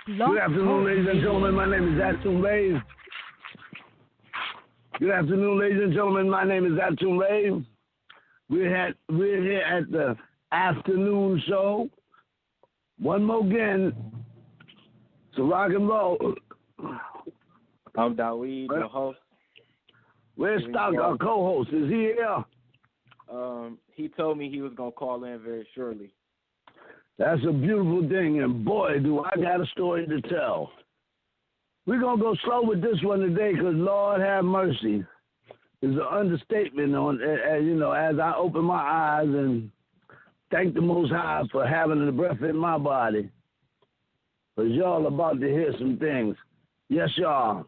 Good afternoon, ladies and gentlemen. My name is ATUN-RE. Good afternoon, ladies and gentlemen. My name is ATUN-RE. We're here at the afternoon show. One more again. So rock and roll. I'm Dawid, the host. Where's Stock, our co-host? Is he here? He told me he was going to call in very shortly. That's a beautiful thing, and boy, do I got a story to tell. We're going to go slow with this one today because Lord have mercy is an understatement on, as I open my eyes and thank the Most High for having the breath in my body. Because y'all about to hear some things. Yes, y'all.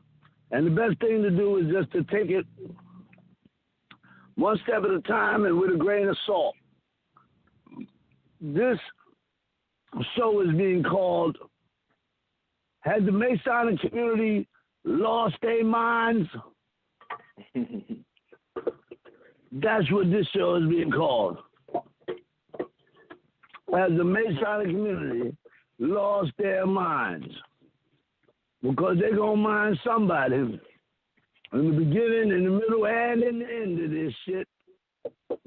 And the best thing to do is just to take it one step at a time and with a grain of salt. This show is being called, Has the Masonic Community Lost Their Minds? That's what this show is being called. Has the Masonic Community lost their minds? Because they're going to mind somebody in the beginning, in the middle, and in the end of this shit.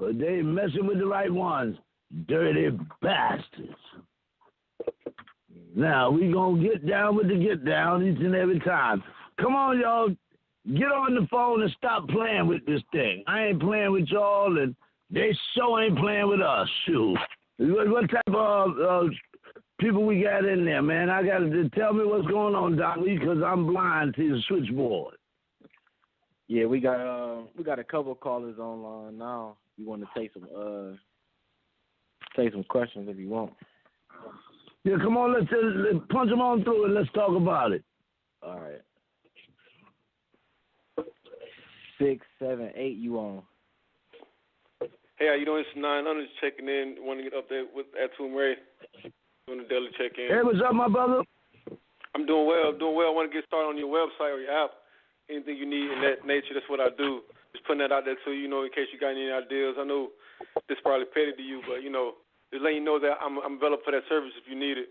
But they messing with the right ones. Dirty bastards. Now, we going to get down with the get down each and every time. Come on, y'all. Get on the phone and stop playing with this thing. I ain't playing with y'all, and they sure ain't playing with us. Shoot. What type of people we got in there, man? I got to tell me what's going on, Dolly, because I'm blind to the switchboard. Yeah, we got a couple of callers online now. You want to take some questions if you want. Yeah, come on, let's punch them on through and let's talk about it. All right. 678, you on? Hey, how you doing? It's 900 checking in. Want to get up there with ATUN-RE doing the daily check-in. Hey, what's up, my brother? I'm doing well. I want to get started on your website or your app. Anything you need in that nature, that's what I do. Just putting that out there so you know in case you got any ideas. I know this is probably petty to you, but just letting you know that I'm available for that service if you need it.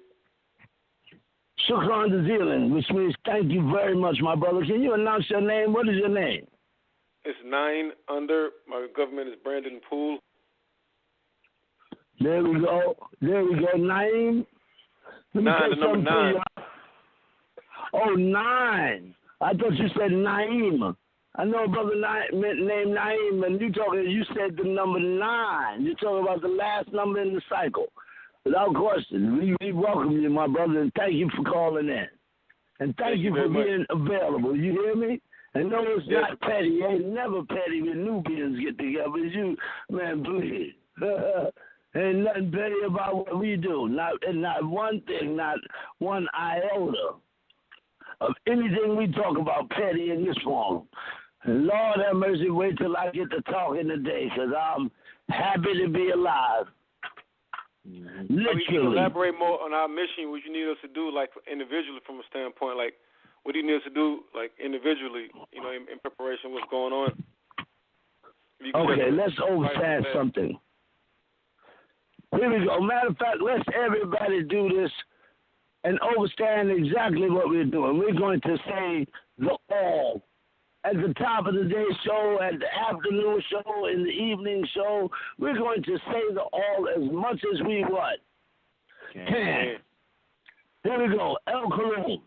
Shukran Jazilan, which means thank you very much, my brother. Can you announce your name? What is your name? It's 900. My government is Brandon Poole. There we go. 9. The number 9. Oh, 9. I thought you said Naeem. I know a brother named Naeem, and you said the number 9. You're talking about the last number in the cycle. Without question, we welcome you, my brother, and thank you for calling in. And thank you for being available. You hear me? And no, it's not petty. It ain't never petty when Nubians get together. You, man, please. Ain't nothing petty about what we do. Not one thing, not one iota of anything we talk about petty in this form. And Lord have mercy, wait till I get to talking today, because I'm happy to be alive. Literally. Can you elaborate more on our mission, what you need us to do, like individually from a standpoint, like what do you need us to do, like individually, in preparation, what's going on? Okay, let's overstand something. Here we go. Matter of fact, let's everybody do this and understand exactly what we're doing. We're going to say the all. At the top of the day show, at the afternoon show, in the evening show, we're going to say the all as much as we what? Can. Here we go. El Kareem.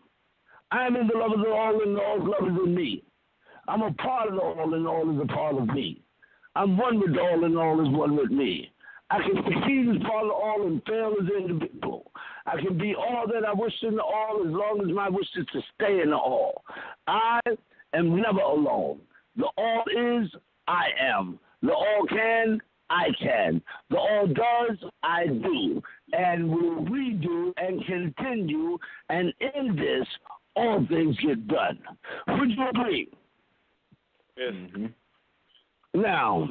I am in the love of the all and the all love is in me. I'm a part of the all and all is a part of me. I'm one with the all and all is one with me. I can succeed as part of the all and fail as an individual. I can be all that I wish in the all as long as my wish is to stay in the all. I am never alone. The all is, I am. The all can, I can. The all does, I do. And will redo and continue, and in this, all things get done. Would you agree? Yes. Mm-hmm. Now,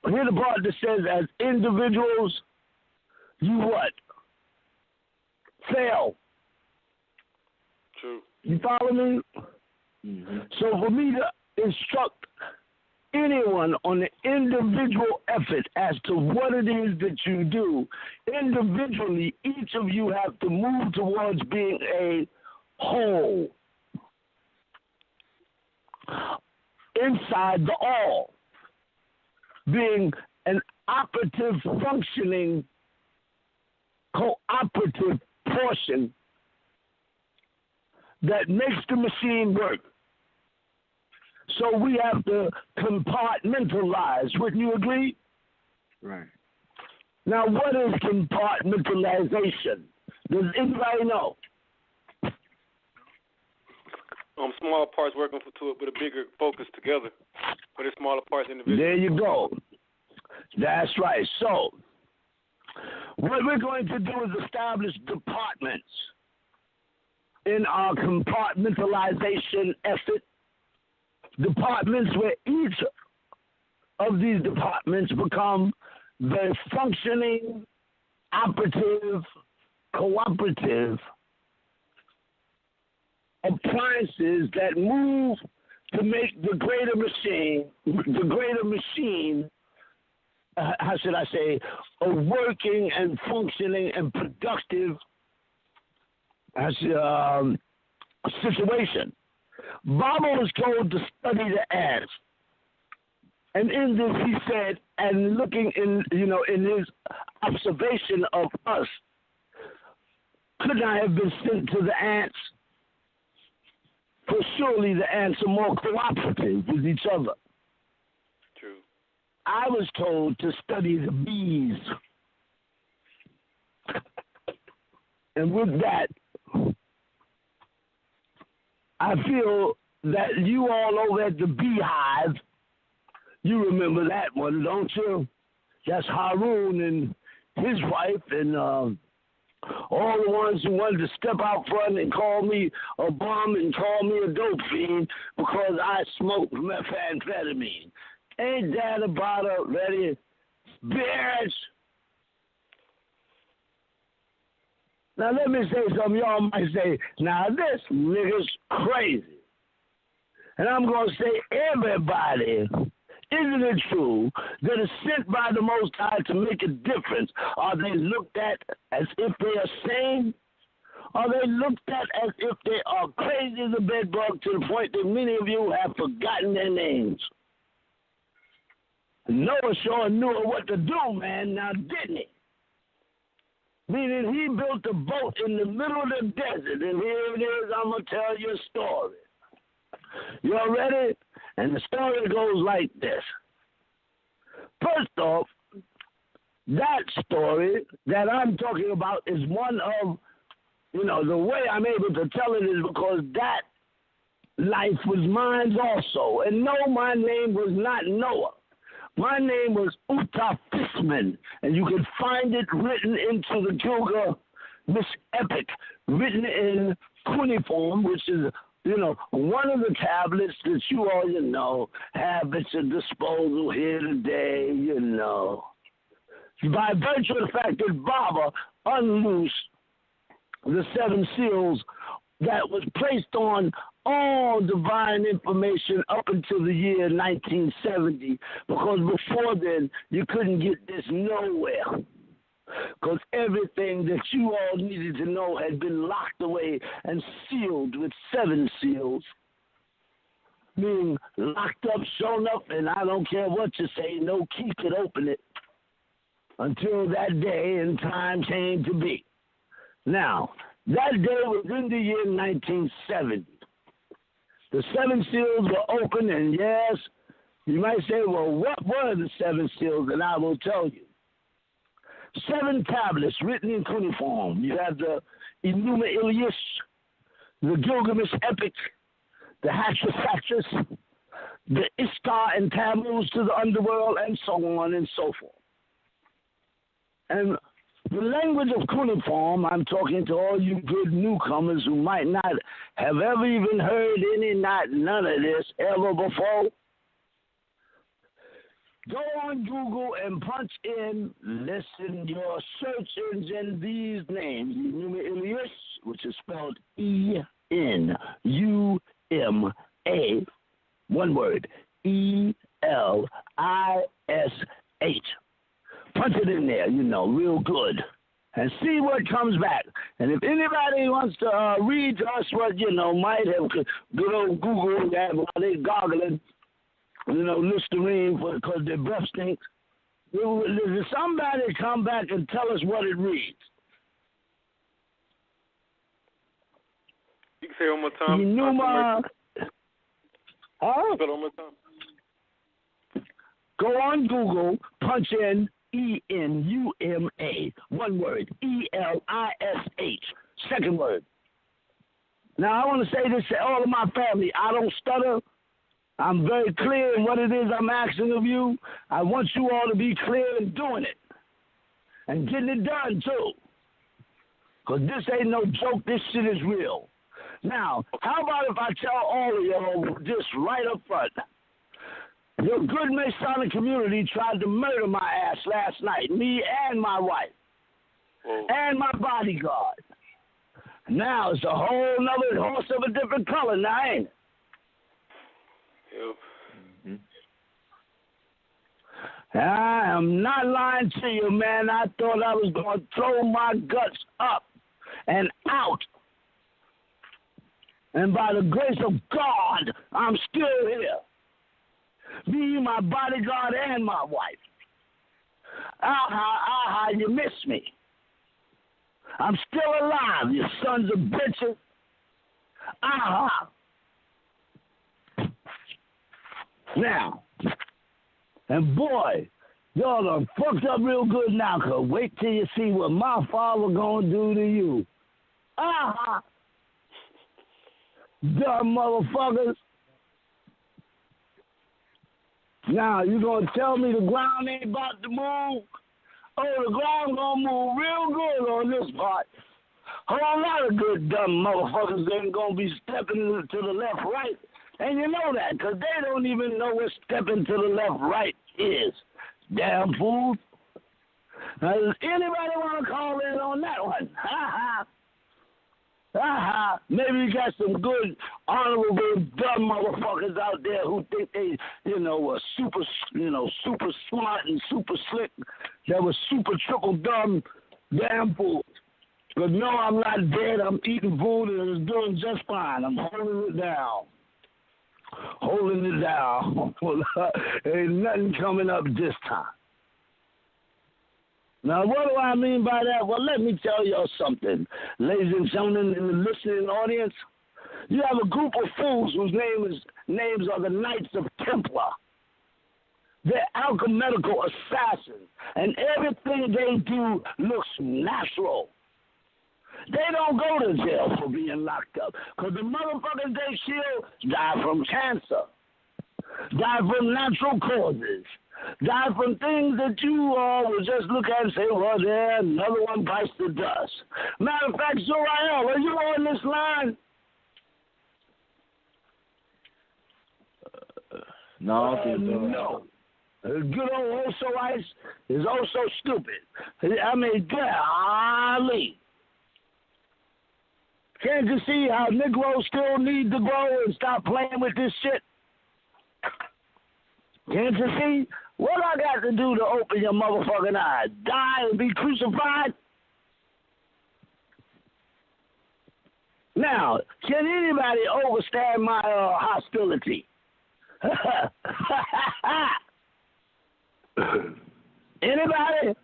here's the part that says, as individuals, you what? Fail. True. You follow me? Mm-hmm. So for me to instruct anyone on the individual effort as to what it is that you do, individually, each of you have to move towards being a alongside the all, being an operative, functioning, cooperative portion that makes the machine work. So we have to compartmentalize. Wouldn't you agree? Right. Now, what is compartmentalization? Does anybody know? Smaller parts working with a bigger focus together, but it's smaller parts individually. There you go. That's right. So, what we're going to do is establish departments in our compartmentalization effort. Departments where each of these departments become the functioning, operative, cooperative appliances that move to make the greater machine, how should I say, a working and functioning and productive situation. Baba was told to study the ants. And in this he said, and looking in his observation of us, could I have been sent to the ants? For surely the ants are more cooperative with each other. True. I was told to study the bees. And with that, I feel that you all over at the beehive, you remember that one, don't you? That's Harun and his wife and all the ones who wanted to step out front and call me a bum and call me a dope fiend because I smoked methamphetamine. Ain't that about a ready bitch? Now let me say something. Y'all might say, now this nigga's crazy. And I'm going to say, everybody, isn't it true that is sent by the Most High to make a difference? Are they looked at as if they are sane? Are they looked at as if they are crazy as a bedbug to the point that many of you have forgotten their names? Noah sure knew what to do, man, now didn't he? Meaning he built a boat in the middle of the desert, and here it is, I'm going to tell you a story. Y'all ready? And the story goes like this. First off, that story that I'm talking about is one of, the way I'm able to tell it is because that life was mine also. And no, my name was not Noah. My name was Utafisman, and you can find it written into the Gilgamesh epic, written in cuneiform, which is, one of the tablets that you all, have at your disposal here today, By virtue of the fact that Baba unloosed the 7 seals that was placed on all divine information up until the year 1970, because before then, you couldn't get this nowhere. Because everything that you all needed to know had been locked away and sealed with 7 seals, meaning locked up, shown up, and I don't care what you say, no key could open it until that day and time came to be. Now, that day was in the year 1970. The 7 seals were open, and yes, you might say, well, what were the 7 seals? And I will tell you. 7 tablets written in cuneiform. You have the Enuma Elish, the Gilgamesh epic, the Hatshepsut, the Ishtar and Tammuz to the underworld, and so on and so forth. And the language of cuneiform, I'm talking to all you good newcomers who might not have ever even heard none of this ever before. Go on Google and punch in, listen, your search engine, these names. Enuma Elish, which is spelled E-N-U-M-A, one word, E-L-I-S-H. Punch it in there, real good. And see what comes back. And if anybody wants to read to us what, might have good old Google that while they're goggling, Listerine because their breath stinks. Does somebody come back and tell us what it reads? You can say it one more time. Enuma. Huh? Say it one more time. Go on Google, punch in ENUMA, one word, ELISH, second word. Now, I want to say this to all of my family. I don't stutter. I'm very clear in what it is I'm asking of you. I want you all to be clear in doing it and getting it done, too. Because this ain't no joke. This shit is real. Now, how about if I tell all of y'all this right up front? Your good Masonic community tried to murder my ass last night, me and my wife, and my bodyguard. Now it's a whole nother horse of a different color now, ain't it? Yep. Mm-hmm. I am not lying to you, man. I thought I was going to throw my guts up and out. And by the grace of God, I'm still here. Me, my bodyguard, and my wife. Aha, you miss me. I'm still alive, you sons of bitches. Aha. Now, and boy, y'all done fucked up real good now, cause wait till you see what my father gonna do to you. Aha. Dumb motherfuckers. Now, you going to tell me the ground ain't about to move? Oh, the ground going to move real good on this part. Whole lot of good dumb motherfuckers ain't going to be stepping to the left, right. And you know that, because they don't even know what stepping to the left, right is. Damn fools. Now, does anybody want to call in on that one? Ha-ha. Aha, maybe you got some good, honorable, dumb motherfuckers out there who think they, are super smart and super slick. That was super triple dumb damn fools. But no, I'm not dead. I'm eating food and it's doing just fine. I'm holding it down. Ain't nothing coming up this time. Now, what do I mean by that? Well, let me tell y'all something. Ladies and gentlemen in the listening audience, you have a group of fools whose names are the Knights of Templar. They're alchemical assassins, and everything they do looks natural. They don't go to jail for being locked up, because the motherfuckers they kill die from cancer, die from natural causes, die from things that you all will just look at and say, well, there, another one bites the dust. Matter of fact, Zoriel, are you on this line? No. Good old OSOICE is oh so stupid. I mean, golly. Can't you see how Negroes still need to grow and stop playing with this shit? Can't you see? What I got to do to open your motherfucking eyes? Die and be crucified? Now, can anybody overstand my hostility? Anybody?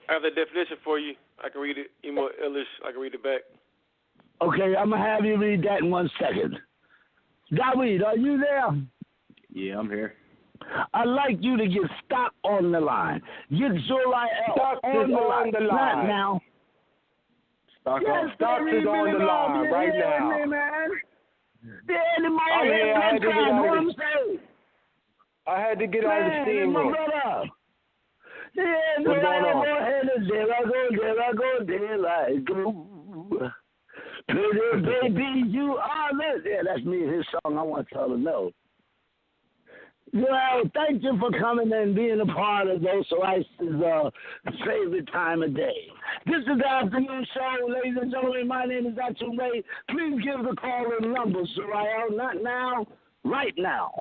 I have the definition for you. I can read it. Emo Ellis. I can read it back. Okay, I'm going to have you read that in 1 second. Daweed, are you there? Yeah, I'm here. I'd like you to get Stock on the line. Get Zoriel Stock on the line. Not now. Stock is on the line right now. Man. I had to get out of the steam room. Yeah, what's going on? There I go. Pretty baby, you are this. Yeah, that's me and his song. I want y'all to know. Well, thank you for coming and being a part of OSOICE's favorite time of day. This is the afternoon show, ladies and gentlemen. My name is ATUN-RE. Please give the call-in number, Zoriel. Not now, right now.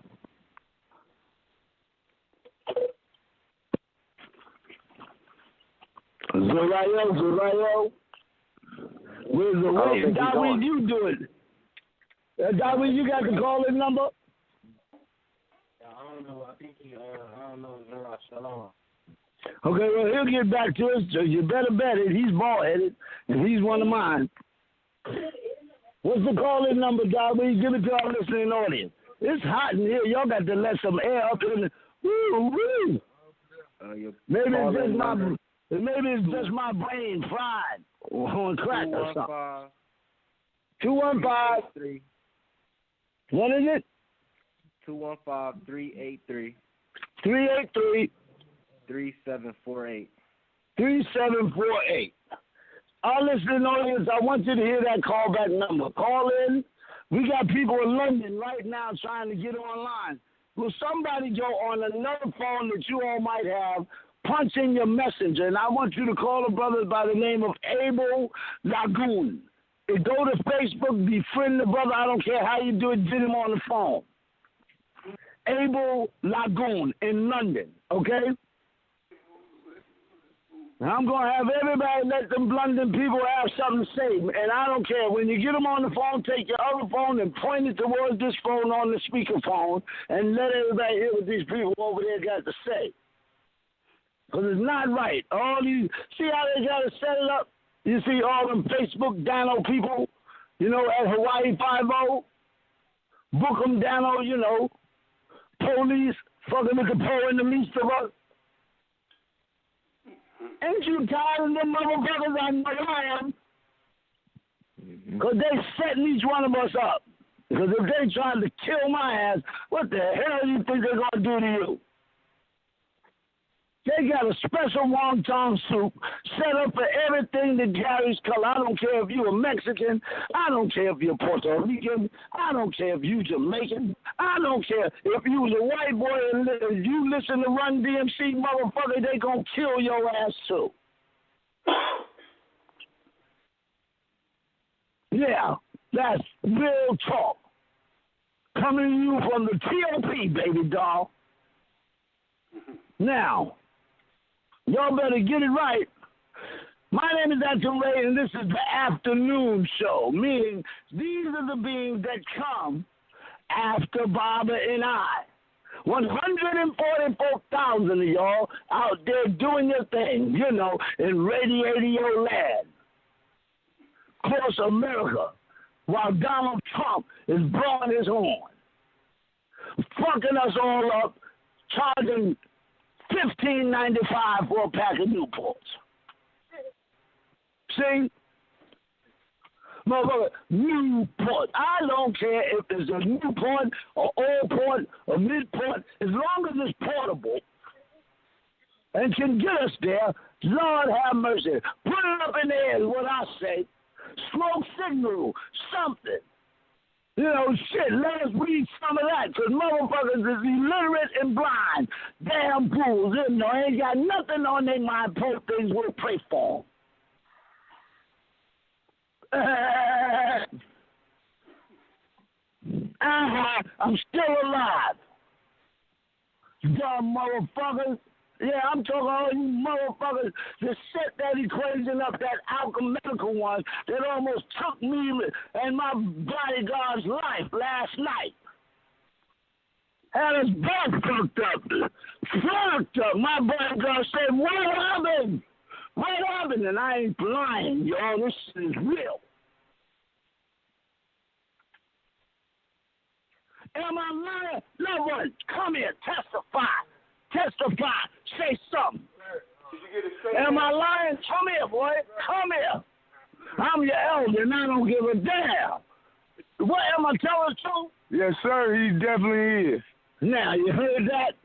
Zoriel. Where's the way? Daweed, you do it. Daweed, you got the call-in number? don't know. I think I don't know. Shalom. Okay, well, he'll get back to us, so you better bet it. He's bald-headed, and he's one of mine. What's the call-in number, Darby? Give it to our listening audience. It's hot in here. Y'all got to let some air up in the... Woo-woo! Maybe it's just my brain fried on crack or something. 215. What is it? 215-383. 383. 3748. 3748. Our listening audience, I want you to hear that callback number. Call in. We got people in London right now trying to get online. Will somebody go on another phone that you all might have, punch in your messenger, and I want you to call a brother by the name of Abel Lagoon. And go to Facebook, befriend the brother. I don't care how you do it, get him on the phone. Abel Lagoon in London, okay? Now, I'm going to have everybody let them London people have something to say. And I don't care. When you get them on the phone, take your other phone and point it towards this phone on the speakerphone and let everybody hear what these people over there got to say. Because it's not right. All these, see how they got to set it up? You see all them Facebook Dano people, you know, at Hawaii 5-0? Book them Dano, you know, police, fucking with the po in the midst of us. Ain't you tired of them motherfuckers? I know I am. Because they setting each one of us up. Because if they trying to kill my ass, what the hell do you think they're going to do to you? They got a special wonton soup set up for everything that carries color. I don't care if you're a Mexican. I don't care if you're Puerto Rican. I don't care if you're Jamaican. I don't care if you was a white boy and you listen to Run DMC, motherfucker, they gonna kill your ass too. Yeah, that's real talk. Coming to you from the TOP, baby doll. Now, y'all better get it right. My name is ATUN-RE, and this is the afternoon show, meaning these are the beings that come after Baba and I. 144,000 of y'all out there doing your thing, you know, in radio land. Across America, while Donald Trump is blowing his horn, fucking us all up, charging $15.95 for a pack of Newports. See? Motherfucker, Newport. I don't care if it's a Newport or old port or mid-port. As long as it's portable and can get us there, Lord have mercy. Put it up in the air is what I say. Smoke signal, something. You know, shit, let us read some of that, because motherfuckers is illiterate and blind. Damn fools, you know, ain't got nothing on their mind, poor things we'll pray for. I'm still alive. Dumb motherfuckers. Yeah, I'm talking all you motherfuckers that set that equation up, that alchemical one that almost took me and my bodyguard's life last night. Had us both fucked up. Fucked up. My bodyguard said, what happened? What happened? And I ain't lying, y'all. This is real. Am I lying? No one. Come here. Testify. Testify. Say something. Am I lying? Come here, boy. Come here. I'm your elder, and I don't give a damn. What, am I telling the truth? Yes, sir. He definitely is. Now, you heard that?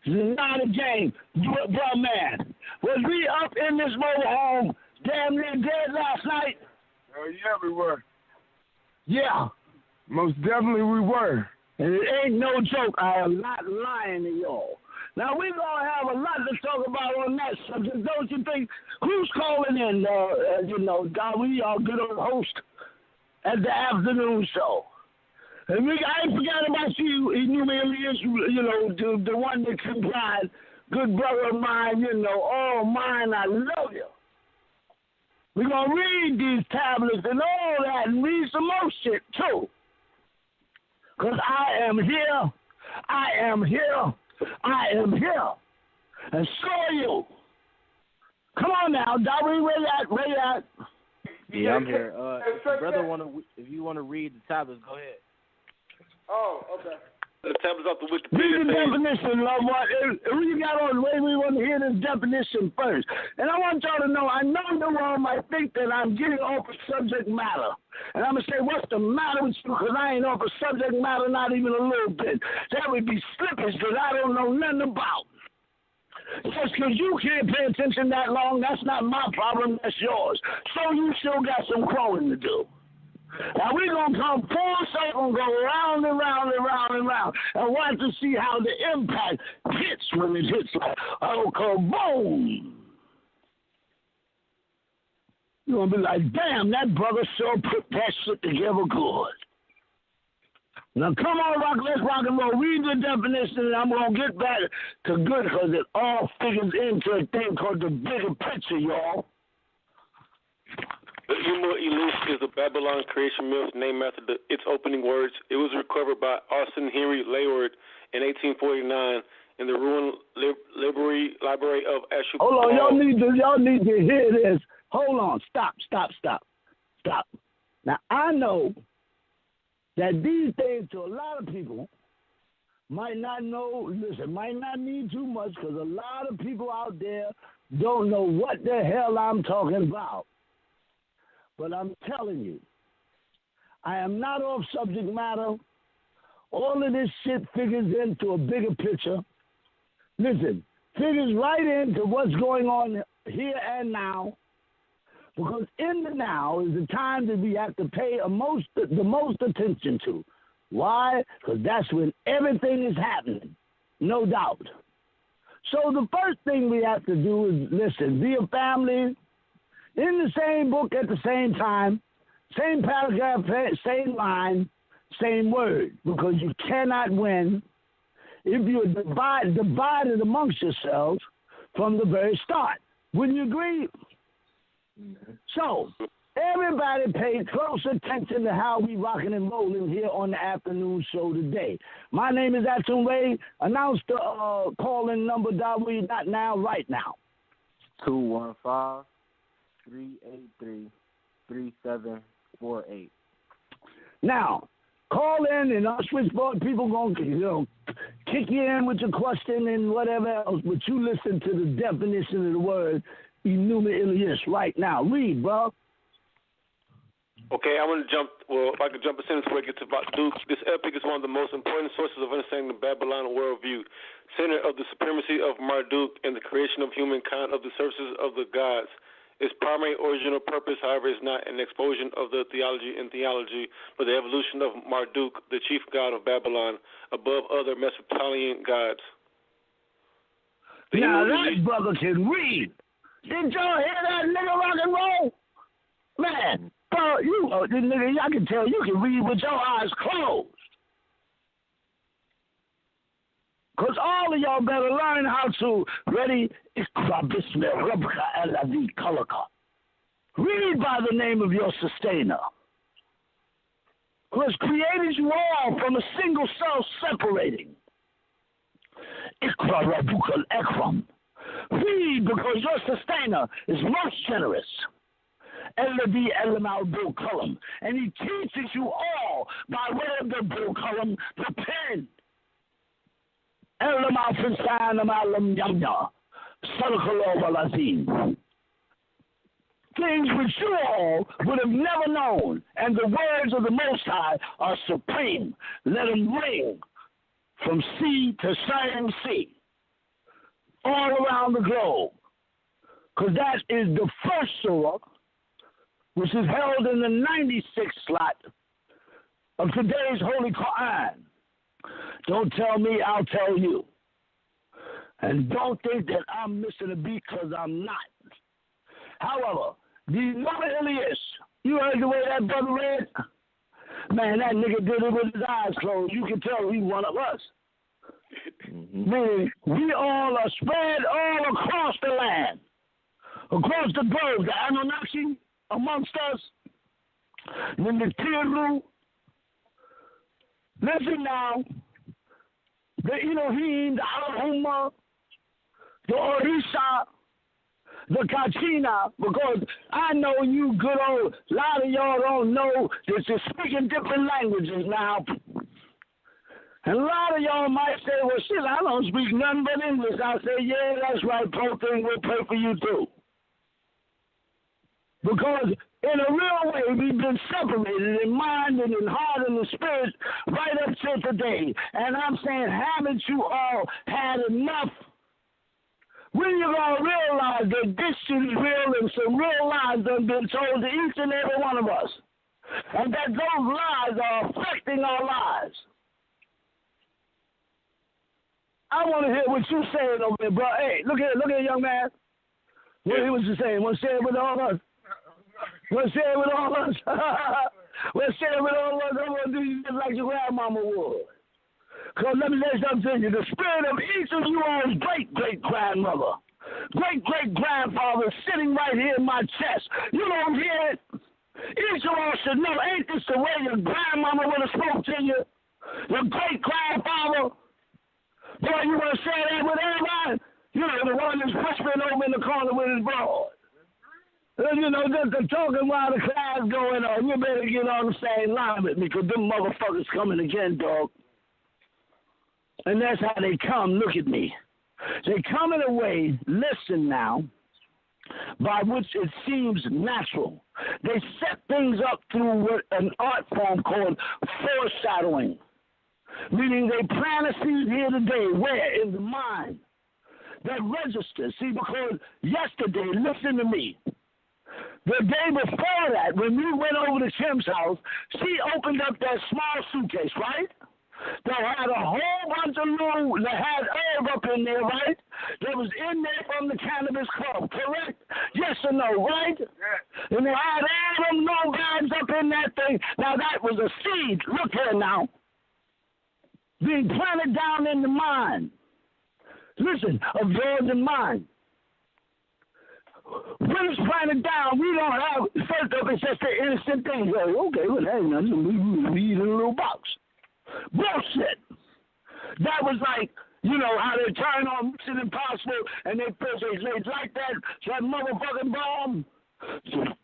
This is not a game, bro, man. Was we up in this mobile home damn near dead last night? Oh, yeah, we were. Yeah. Most definitely we were. And it ain't no joke. I am not lying to y'all. Now, we're going to have a lot to talk about on that subject, don't you think? Who's calling in? You know, God, we are good old host at the afternoon show. And I ain't forgot about you, Enumelius, you know, the one that complied. Good brother of mine, you know, all mine, I love you. We're going to read these tablets and all that and read some more shit, too. Because I am here. I am here. I am here. And so are you. Come on now, Darby, where you at? Where you at? Yeah, I'm here. If you want to read the tablets, go ahead. Oh, okay. The tablets off the Wikipedia Read the page. definition, love one. Who you got on the way? We want to hear this definition first. And I want y'all to know, I know the world might think that I'm getting off of subject matter. And I'm going to say, what's the matter with you? Because I ain't off of subject matter, not even a little bit. That would be slippage that I don't know nothing about. Just because you can't pay attention that long, that's not my problem, that's yours. So you still got some growing to do. Now we're going to come full circle and go round and round and round and round and watch to see how the impact hits when it hits like, oh, kaboom. You're going to be like, damn, that brother sure put that shit together good. Now, come on, rock, let's rock and roll. Read the definition, and I'm going to get back to good because it all figures into a thing called the bigger picture, y'all. The Ummah Illuth is a Babylon creation myth named after its opening words. It was recovered by Austin Henry Layward in 1849 in the ruined library of Ashur. Hold on, y'all need to hear this. Hold on, stop. Now, I know that these days, to a lot of people, might not know, might not need too much because a lot of people out there don't know what the hell I'm talking about. But I'm telling you, I am not off subject matter. All of this shit figures into a bigger picture. Listen, figures right into what's going on here and now. Because in the now is the time that we have to pay the most attention to. Why? Because that's when everything is happening, no doubt. So the first thing we have to do is, listen, be a family, in the same book at the same time, same paragraph, same line, same word. Because you cannot win if you're divided amongst yourselves from the very start. Wouldn't you agree? Mm-hmm. So, everybody pay close attention to how we rocking and rolling here on the afternoon show today. My name is ATUN-RE. Announce the call-in number, Darby, not now, right now. 215-383-3748. Now, call in and our switchboard people going to kick you in with your question and whatever else, but you listen to the definition of the word Enuma Elias right now. Read, bro. Okay, I'm going to jump. Well, if I could jump a sentence where it gets about Duke. This epic is one of the most important sources of understanding the Babylon worldview, center of the supremacy of Marduk and the creation of humankind of the services of the gods. Its primary original purpose, however, is not an explosion of the theology, but the evolution of Marduk, the chief god of Babylon, above other Mesopotamian gods. Now that brother can read. Did y'all hear that nigga rock and roll? Man, bro, this nigga, I can tell you can read with your eyes closed. Because all of y'all better learn how to read by the name of your sustainer, who has created you all from a single cell separating. Read because your sustainer is most generous. And he teaches you all by way of the bull column, the pen. Things which you all would have never known, and the words of the Most High are supreme. Let them ring from sea to shining sea, all around the globe, because that is the first surah, which is held in the 96th slot of today's Holy Quran. Don't tell me, I'll tell you. And don't think that I'm missing a beat, because I'm not. However, the Enuma Elias, you heard the way that brother read? Man, that nigga did it with his eyes closed. You can tell he's one of us. Mm-hmm. Meaning, we all are spread all across the land, across the globe, the Anunnaki amongst us, then the Tiru. Listen now, the Elohim, the Alahuma, the Orisha, the Kachina, because I know you good old, a lot of y'all don't know that you're speaking different languages now. And a lot of y'all might say, well, shit, I don't speak nothing but English. I say, yeah, that's right, Prophetic, we'll pray for you too. Because in a real way, we've been separated in mind and in heart and in spirit right up till today. And I'm saying, haven't you all had enough? When you're going to realize that this shit is real and some real lies have been told to each and every one of us, and that those lies are affecting our lives. I want to hear what you're saying over there, bro. Hey, look here, young man. What he was just saying. Want to share it with all of us? Want to share it with all of us? Want to share it with all of us? I'm going to do you just like your grandmama would. Because let me say something to you. The spirit of each of you all's great-great-grandmother, great-great-grandfather is sitting right here in my chest. You don't hear it? Each of us should know. Ain't this the way your grandmama would have spoke to you? Your great-grandfather? Boy, you want to share that with everybody? You know, the one that's whispering over in the corner with his broad. You know, just the talking while the class going on. You better get on the same line with me, because them motherfuckers coming again, dog. And that's how they come. Look at me. They come in a way, listen now, by which it seems natural. They set things up through an art form called foreshadowing. Meaning they plant a seed here today. Where? In the mind. That registers. See, because yesterday, listen to me. The day before that, when we went over to Kim's house, she opened up that small suitcase, right? That had a whole bunch of that had herb up in there, right? That was in there from the Cannabis Club, correct? Yes or no, right? Yeah. And they had all them little bags up in that thing. Now, that was a seed. Look here now. Being planted down in the mind. Listen, absorbed in mind. When it's planted down, we don't have, first off, it's just the innocent thing. Like, okay, well, hey, man, we eat in a little box. Bullshit. That was like, you know, how they turn on Mission Impossible and they like that motherfucking bomb. And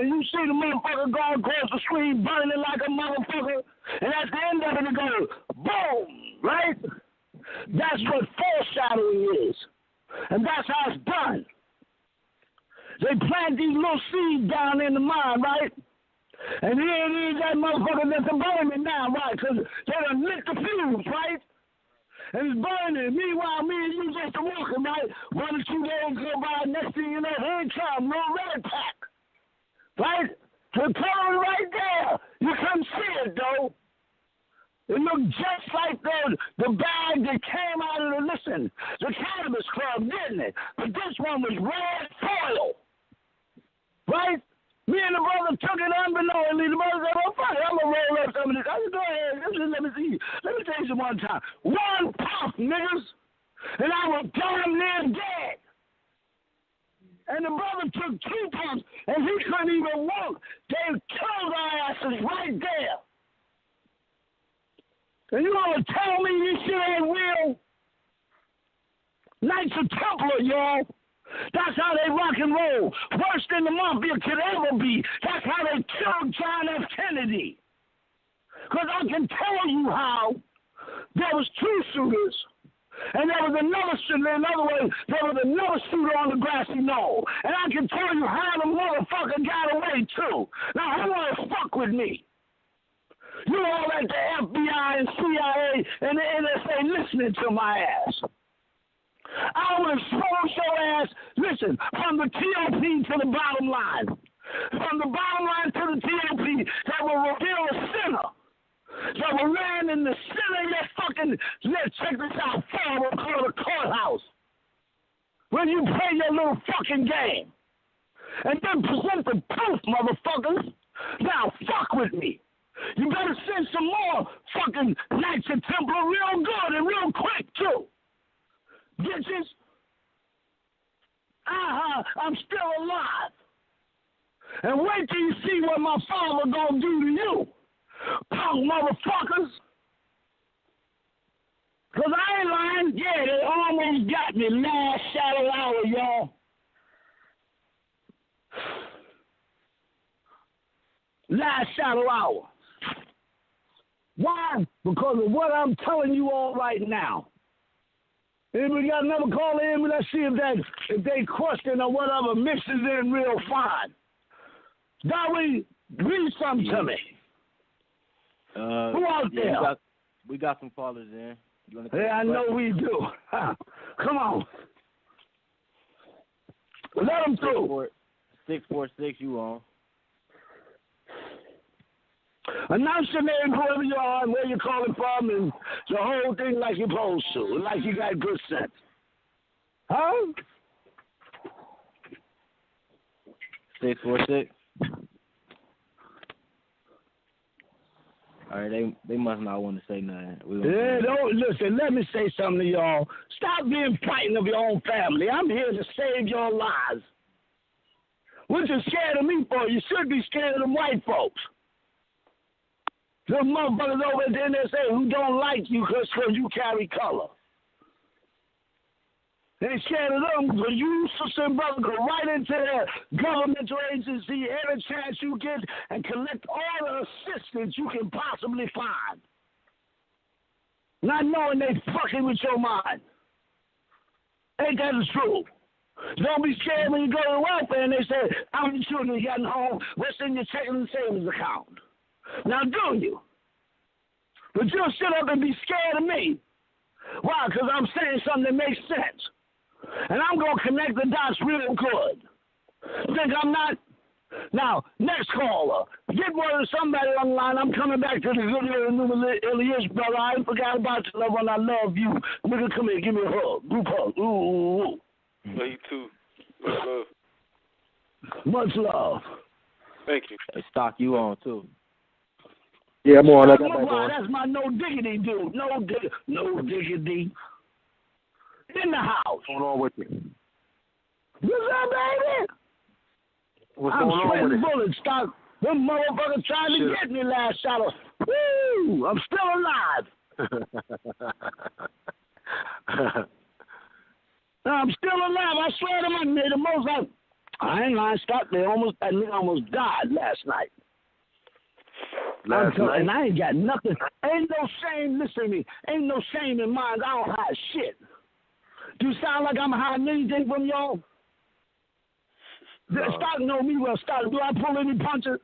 you see the motherfucker going across the screen burning like a motherfucker, and at the end of it, it goes boom, right? That's what foreshadowing is, and that's how it's done. They plant these little seeds down in the mind, right? And here it is, that motherfucker that's burning now, right? Because they done lit the fuse, right? And it's burning. Meanwhile, me and you just walking, right? 1 or 2 days go by, next thing you know, here it comes, no red pack. Right? The color right there. You couldn't see it, though. It looked just like the bag that came out of the Cannabis Club, didn't it? But this one was red foil. Right? Me and the brother took it unbeknowingly. The brother said, well, fuck it, I'm going to roll up some of this. I said, go ahead. Let me see. Let me tell you some one time. One puff, niggas, and I was damn near dead. And the brother took 2 puffs, and he couldn't even walk. They killed our asses right there. And you want to tell me this shit ain't real? Knights of Templar, y'all. That's how they rock and roll. Worse than the mafia could ever be. That's how they killed John F. Kennedy. Because I can tell you how there was 2 shooters, and there was another shooter. In other words, there was another shooter on the grassy knoll. And I can tell you how the motherfucker got away, too. Now, who want to fuck with me? You all at the FBI and CIA and the NSA listening to my ass. I will expose your ass, listen, from the TOP to the bottom line. From the bottom line to the TOP, that will reveal a sinner. That will land in the center of that fucking, check this out, form called a courthouse. When you play your little fucking game. And then present the proof, motherfuckers. Now, fuck with me. You better send some more fucking Knights of Templar real good and real quick, too. Bitches. I'm still alive. And wait till you see what my father gonna do to you. Punk motherfuckers. Because I ain't lying. Yeah, they almost got me last shadow hour, y'all. Last shadow hour. Why? Because of what I'm telling you all right now. If we got another caller in, let's see if they question or whatever mixes in real fine. Darwin, read something to me. Who out there? We got some callers in. Yeah, I know we do. Come on. Let them through. 646, you on. Announce your name, whoever you are, and where you're calling from, and the whole thing like you're supposed to, like you got good sense. Huh? 646. All right, they must not want to say nothing. Don't listen. Let me say something to y'all. Stop being frightened of your own family. I'm here to save your lives. What you scared of me for? You should be scared of them white folks. Them motherfuckers over there, they say, who don't like you because you carry color. They ain't scared of them because you, sister and brother, go right into their governmental agency every chance you get and collect all the assistance you can possibly find. Not knowing they fucking with your mind. Ain't that the truth? Don't be scared when you go to welfare and they say, how many children you got in home? What's in your checking and savings account? Now, do you? But you'll sit up and be scared of me. Why? Because I'm saying something that makes sense. And I'm going to connect the dots real good. Think I'm not? Now, next caller. Get word of somebody online. I'm coming back to the video of the Elias, brother. I ain't forgot about you, love one. I love you. Nigga, come here. Give me a hug. Group hug. Ooh. Love you too. Much love. Much love. Thank you. Hey, Stock, you on too. Yeah, I'm on. That's my no diggity dude. No diggity. In the house. What's going on with you? What's up, baby? What's going on with I'm sweating it? bullets, Stock. Them motherfuckers trying to get me last shot of. Woo! I'm still alive. I'm still alive. I swear to my the most I ain't lying, Stock. That nigga almost died last night. And I ain't got nothing. Ain't no shame. Listen to me. Ain't no shame in mine. I don't hide shit. Do you sound like I'm hiding anything from y'all? Stock know me well. Stock, do I pull any punches?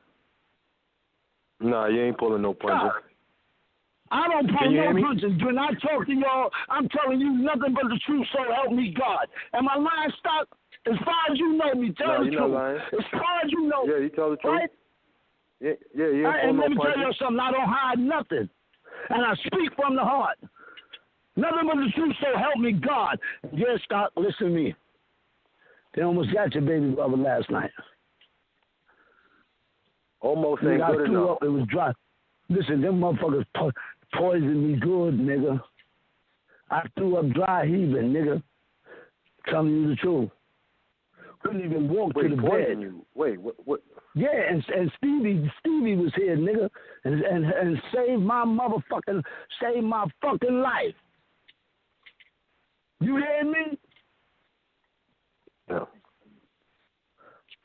Nah, you ain't pulling no punches. Stock. I don't pull no punches. When I talk to y'all, I'm telling you nothing but the truth, so help me God. Am I lying, Stock? As far as you know me, tell the truth. Lying. As far as you know. Yeah, you tell the truth. Right? Yeah, you ain't and no let me punches. tell you something. I don't hide nothing. And I speak from the heart. Nothing but the truth, so help me God. Yes, Stock, listen to me. They almost got your baby brother last night. Almost ain't good enough. Up, it was dry. Listen, them motherfuckers poisoned me good, nigga. I threw up dry heaving, nigga. Telling you the truth. Couldn't even walk to the bed. You. Wait, what? Yeah, and Stevie was here, nigga, and saved my fucking life. You hear me? Yeah.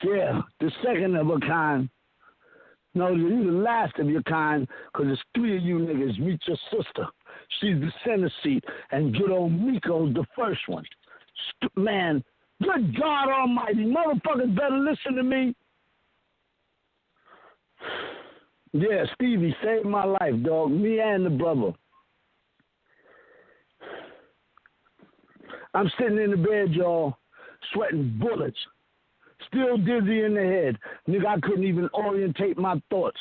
Yeah, the second of a kind. No, you're the last of your kind, because there's three of you niggas. Meet your sister. She's the center seat, and good old Miko's the first one. Man, good God almighty, motherfuckers better listen to me. Yeah, Stevie saved my life, dog. Me and the brother. I'm sitting in the bed, y'all, sweating bullets. Still dizzy in the head. Nigga, I couldn't even orientate my thoughts.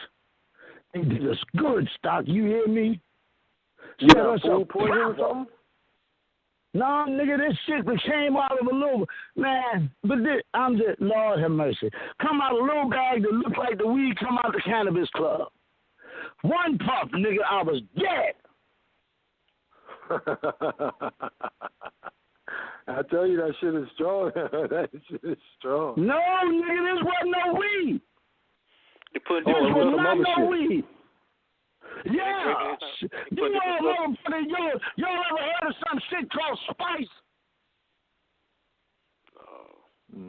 They did us good, Stock. You hear me? You got food poisoning or something? No, nigga, this shit that came out of a little, man, but I'm just, Lord have mercy. Come out of a little bag that looked like the weed come out the cannabis club. One puff, nigga, I was dead. I tell you, that shit is strong. That shit is strong. No, nigga, this wasn't no weed. You put This was not no weed. Yeah. You all ever heard of some shit called spice?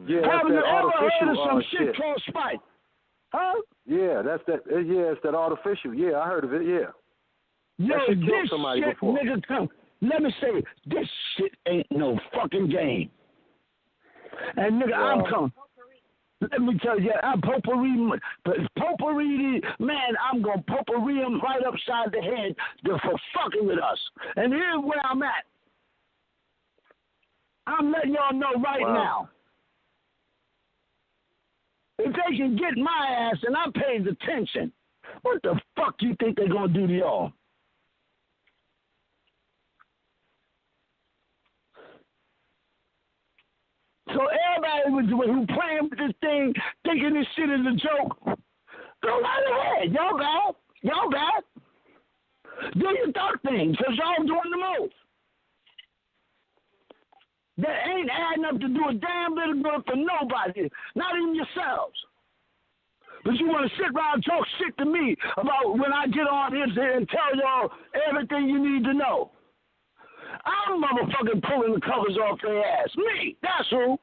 Yeah, have you ever heard of some shit called spice? Huh? Yeah, that's that. Yeah, it's that artificial. Yeah, I heard of it. Yeah. Yo, that shit killed this somebody shit, before. nigga, come. Let me say, this shit ain't no fucking game. And nigga, I'm coming. Let me tell you, I'm potpourri, man, I'm going to potpourri him right upside the head for fucking with us. And here's where I'm at. I'm letting y'all know right now. If they can get my ass and I pays attention, what the fuck you think they're going to do to y'all? So everybody who playing with this thing, thinking this shit is a joke, go right ahead. Y'all bad. Do your dark thing, because y'all doing the most. That ain't adding up to do a damn bit of good for nobody, not even yourselves. But you want to sit around and talk shit to me about when I get on here and tell y'all everything you need to know. I'm motherfucking pulling the covers off their ass. Me, that's who.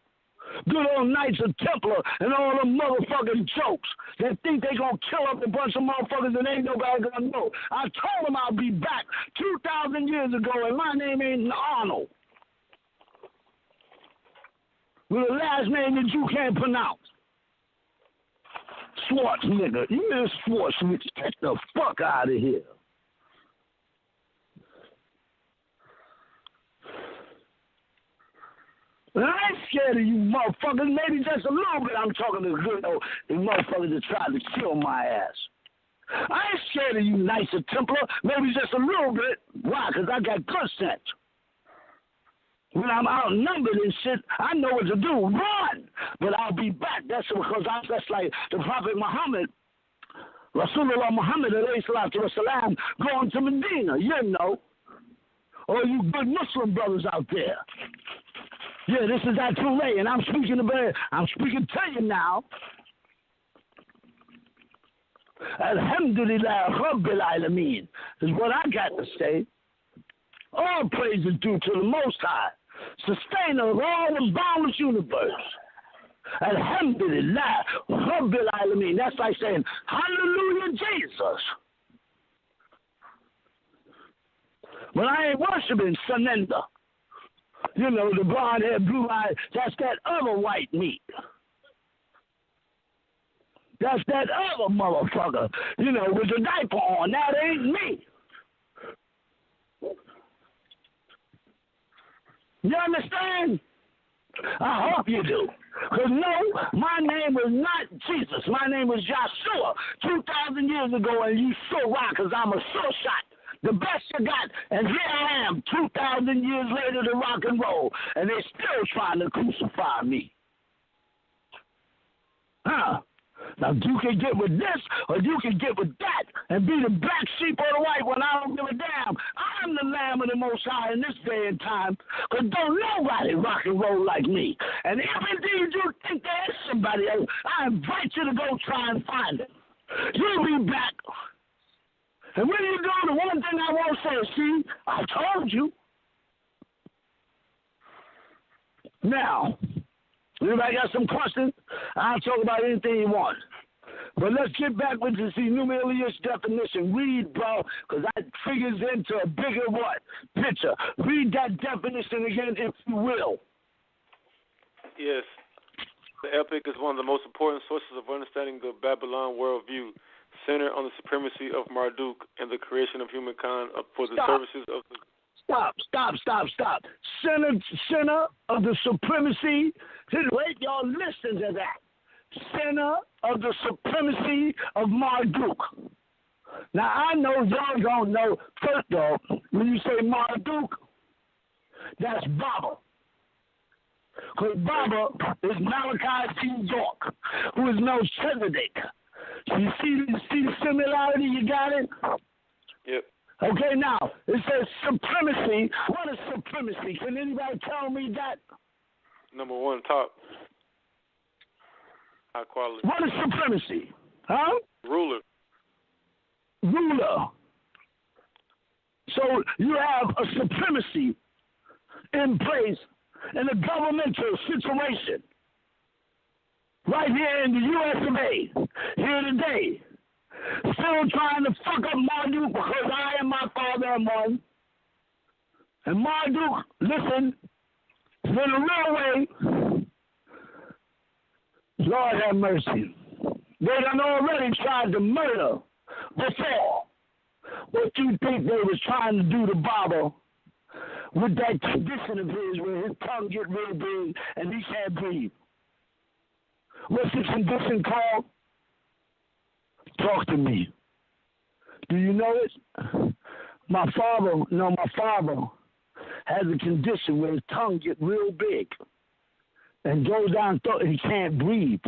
Good old Knights of Templar and all them motherfucking jokes that think they gonna kill up a bunch of motherfuckers and ain't nobody gonna know. I told them I'll be back 2,000 years ago and my name ain't Arnold. With a last name that you can't pronounce. Schwarzenegger. You is Schwarzenegger. Get the fuck out of here. I ain't scared of you motherfuckers. Maybe just a little bit. I'm talking to good old the motherfuckers that tried to kill my ass. I ain't scared of you Knights of Templar. Maybe just a little bit. Why? Because I got good sense. When I'm outnumbered and shit, I know what to do. Run! But I'll be back. That's because I'm just like the Prophet Muhammad, Rasulullah Muhammad, alayhi salatu wasalam, going to Medina, you know. Or you good Muslim brothers out there. Yeah, this is ATUN-RE, and I'm speaking to you now. Alhamdulillah Rabbil Alameen is what I got to say. All praise is due to the Most High, sustainer of all the boundless universe. Alhamdulillah Rabbil Alameen. That's like saying, Hallelujah, Jesus. But I ain't worshiping Sanenda. You know, the blonde hair, blue eye, that's that other white meat. That's that other motherfucker, you know, with the diaper on. That ain't me. You understand? I hope you do. Because no, my name was not Jesus. My name was Yahshua 2,000 years ago, and you so why? Because I'm a sure shot. The best you got, and here I am 2,000 years later to rock and roll, and they're still trying to crucify me. Huh? Now, you can get with this, or you can get with that, and be the black sheep or the white one. I don't give a damn. I'm the Lamb of the Most High in this day and time, because don't nobody rock and roll like me. And if indeed you think there is somebody else, I invite you to go try and find him. You'll be back. And when you do, the one thing I won't say is, see, I told you. Now, anybody got some questions? I'll talk about anything you want. But let's get back with this Enumerius definition. Read, bro, because that figures into a bigger what? Picture. Read that definition again, if you will. Yes. The epic is one of the most important sources of understanding the Babylon worldview, centered on the supremacy of Marduk and the creation of humankind for the services of the... Stop. Center of the supremacy. Wait, y'all listen to that. Center of the supremacy of Marduk. Now, I know y'all don't know. First off, when you say Marduk, that's Baba. Because Baba is Malachi T. York, who is Melchizedek. You see the similarity? You got it? Yep. Okay, now, it says supremacy. What is supremacy? Can anybody tell me that? Number one, top. High quality. What is supremacy? Huh? Ruler. So you have a supremacy in place in a governmental situation right here in the U.S. of A. Here today. Still trying to fuck up Marduk because I and my father are one. And Marduk, listen, in a real way, Lord have mercy. They done already tried to murder before. What you think they was trying to do to Baba with that condition of his where his tongue get real big and he can't breathe? What's the condition called? Talk to me. Do you know it? My father has a condition where his tongue get real big and goes down and he can't breathe.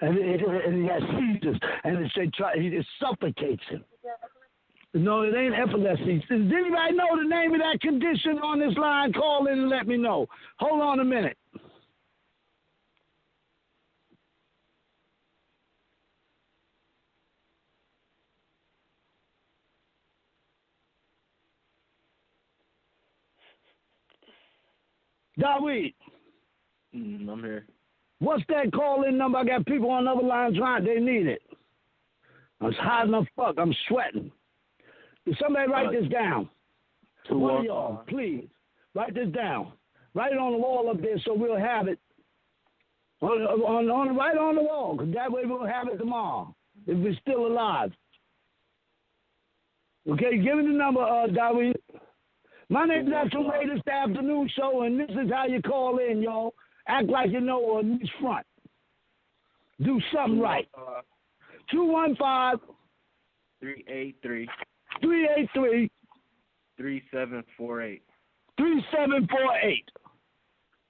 And he has seizures and it suffocates him. No, it ain't epilepsy. Does anybody know the name of that condition on this line? Call in and let me know. Hold on a minute. Dawid. I'm here. What's that call-in number? I got people on the other line trying. They need it. I'm hot enough. Fuck. I'm sweating. Did somebody write this down? One of y'all, please. Write this down. Write it on the wall up there so we'll have it. Right on the wall, because that way we'll have it tomorrow if we're still alive. Okay, give me the number, Dawid. My name is ATUN-RE this afternoon show, and this is how you call in, y'all. Act like you know on each front. Do something right. 215 383 3748. 3748.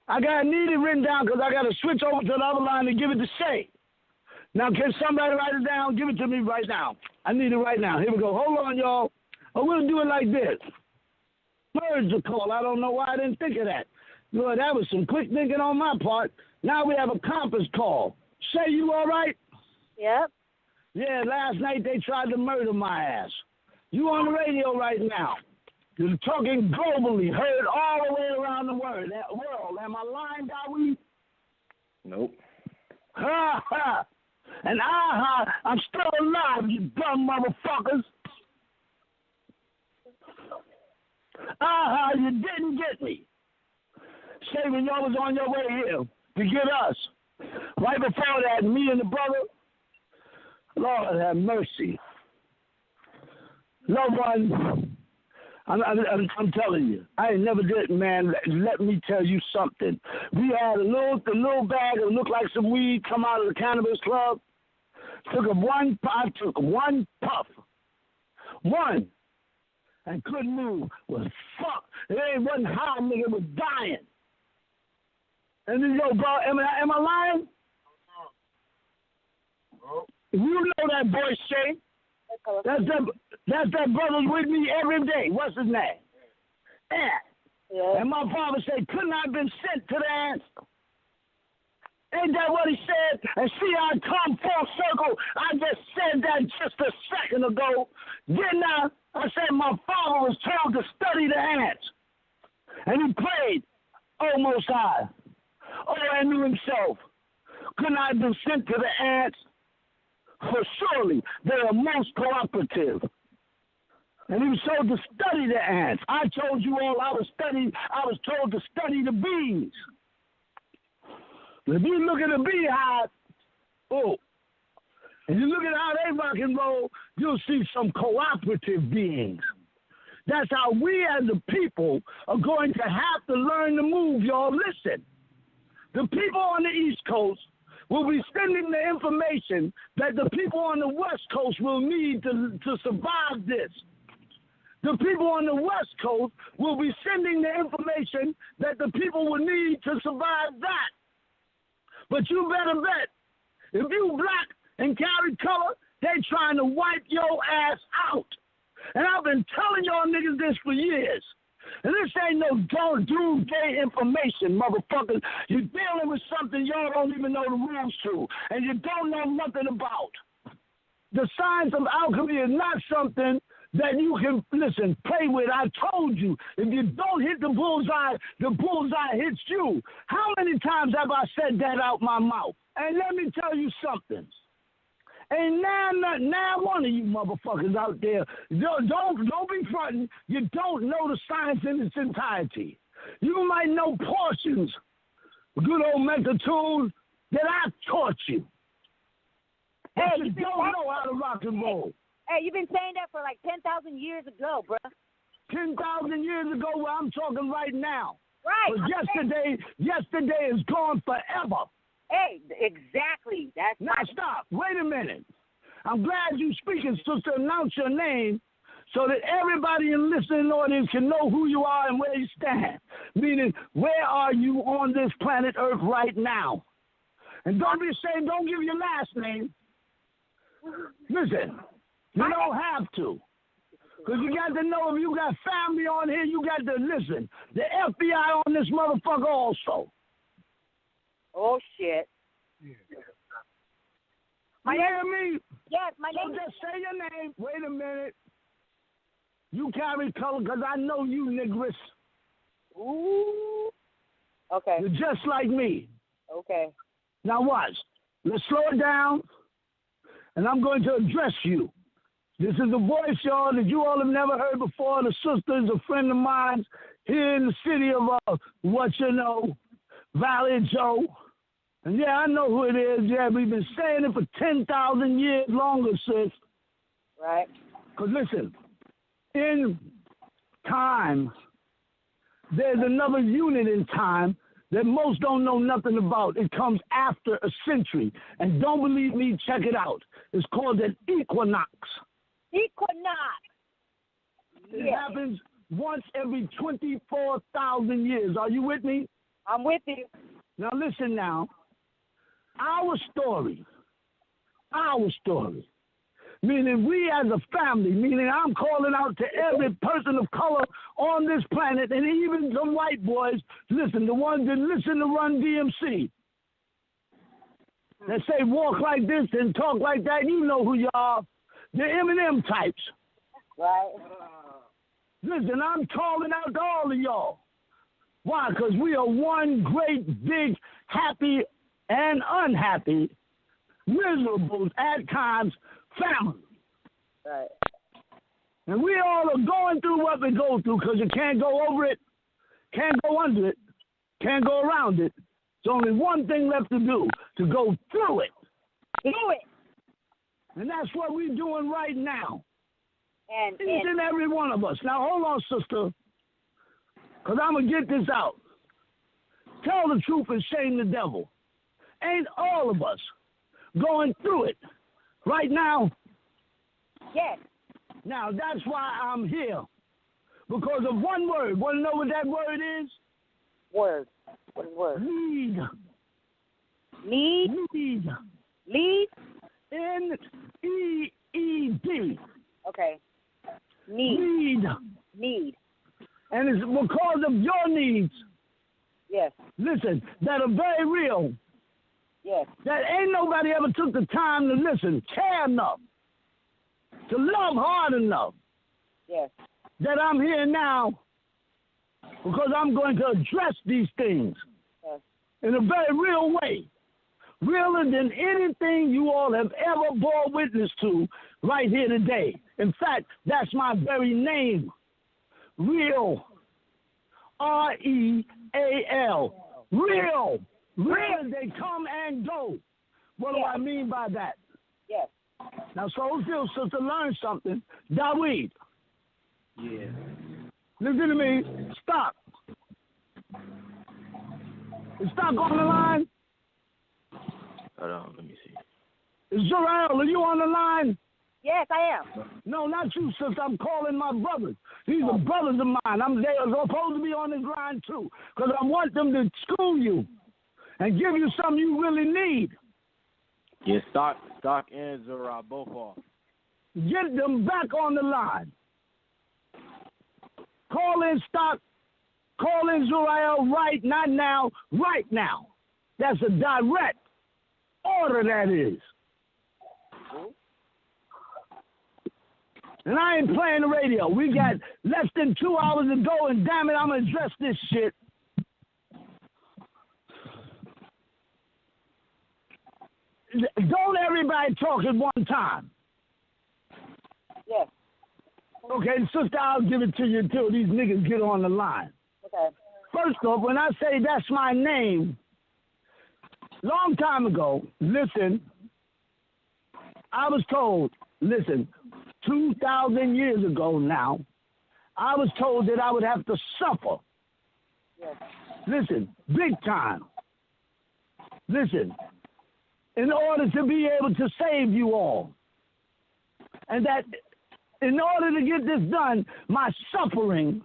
I need it written down because I got to switch over to the other line and give it to Shay. Now, can somebody write it down? Give it to me right now. I need it right now. Here we go. Hold on, y'all. Or we'll do it like this. Merge the call. I don't know why I didn't think of that. Lord, that was some quick thinking on my part. Now we have a conference call. Shay, you all right? Yep. Yeah, last night they tried to murder my ass. You on the radio right now. You're talking globally, heard all the way around the world. Am I lying, Dawid? Nope. Ha ha. And I'm still alive, you dumb motherfuckers. You didn't get me. Say when y'all was on your way here to get us. Right before that, me and the brother, Lord have mercy. Loved one, I'm telling you, I ain't never did, man. Let me tell you something. We had a little bag that looked like some weed come out of the cannabis club. I took one puff. One. And couldn't move. Was fuck. It wasn't high, nigga. It was dying. And then, yo, bro, am I lying? You know that boy, Shay. That's that brother with me every day. What's his name? Ant. Yeah. And my father said, couldn't I have been sent to the ants? Ain't that what he said? And see, I come full circle. I just said that just a second ago. Didn't I? I said my father was told to study the ants. And he prayed, oh, Most High. Oh, I knew himself. Couldn't I have been sent to the ants? For surely they are most cooperative. And he was told to study the ants. I told you all I was told to study the bees. If you look at a beehive, and you look at how they rock and roll, you'll see some cooperative beings. That's how we as a people are going to have to learn to move, y'all. Listen, the people on the East Coast will be sending the information that the people on the West Coast will need to survive this. The people on the West Coast will be sending the information that the people will need to survive that. But you better bet, if you black and carry color, they trying to wipe your ass out. And I've been telling y'all niggas this for years. And this ain't no doomsday information, motherfuckers. You're dealing with something y'all don't even know the rules to, and you don't know nothing about. The science of alchemy is not something that you can, listen, play with. I told you, if you don't hit the bullseye hits you. How many times have I said that out my mouth? And let me tell you something. Ain't now one of you motherfuckers out there, don't be fronting. You don't know the science in its entirety. You might know portions, good old mental tools that I taught you. Hey, but you don't know how to rock and roll. Hey, you've been saying that for like 10,000 years ago, bro. 10,000 years ago, where I'm talking right now. Right. But yesterday is gone forever. Hey, exactly. That's now stop. Wait a minute. I'm glad you speaking, sister. Announce your name so that everybody in the listening audience can know who you are and where you stand. Meaning, where are you on this planet Earth right now? And don't be ashamed. Don't give your last name. Listen, you don't have to. Because you got to know if you got family on here, you got to listen. The FBI on this motherfucker also. Oh, shit. Yeah. You hear me? Yes, my name. So just say your name. Wait a minute. You carry color because I know you, niggers. Ooh. Okay. You're just like me. Okay. Now watch. Let's slow it down, and I'm going to address you. This is a voice, y'all, that you all have never heard before. The sister is a friend of mine here in the city of, Valley Joe. And yeah, I know who it is. Yeah, we've been saying it for 10,000 years longer, sis. Right. Because listen, in time, there's another unit in time that most don't know nothing about. It comes after a century. And don't believe me, check it out. It's called an equinox. Equinox. It happens once every 24,000 years. Are you with me? I'm with you. Now listen now. Our story, meaning we as a family, meaning I'm calling out to every person of color on this planet, and even some white boys, listen, the ones that listen to Run DMC, that say walk like this and talk like that, you know who you are. The Eminem types. Right. Listen, I'm calling out to all of y'all. Why? Because we are one great, big, happy, and unhappy, miserable, at times, family. Right. And we all are going through what we go through because you can't go over it, can't go under it, can't go around it. There's only one thing left to do, to go through it. Do it. And that's what we're doing right now. And each and every one of us. Now, hold on, sister, because I'm going to get this out. Tell the truth and shame the devil. Ain't all of us going through it right now? Yes. Now, that's why I'm here. Because of one word. Want to know what that word is? Word. What is word? Need. Need? Need. Lead? N-E-E-D. Okay. Need. Need. Need. And it's because of your needs. Yes. Listen, that are very real. Yes. That ain't nobody ever took the time to listen, care enough, to love hard enough. Yes. That I'm here now because I'm going to address these things in a very real way. Realer than anything you all have ever bore witness to right here today. In fact, that's my very name. Real. R-E-A-L. Real. Real. They come and go. What do I mean by that? Yes. Now, so feel sister, learn something. Daweed. Yeah. Listen to me. Stop. Is Stock on the line? Hold on, let me see. Is Joel, are you on the line? Yes, I am. No, not you, sister. I'm calling my brothers. These are brothers of mine. They are supposed to be on this line, too, because I want them to school you and give you something you really need. Yeah, Stock and Zora both off. Get them back on the line. Call in Stock. Call in Zuriel right, not now, right now. That's a direct order, that is. And I ain't playing the radio. We got less than 2 hours to go, and damn it, I'm going to address this shit. Don't everybody talk at one time. Yes. Okay, sister, I'll give it to you until these niggas get on the line. Okay. First off, when I say that's my name, long time ago, listen, I was told, listen, 2,000 years ago now, I was told that I would have to suffer. Yes. Listen, big time. Listen, in order to be able to save you all. And that in order to get this done, my suffering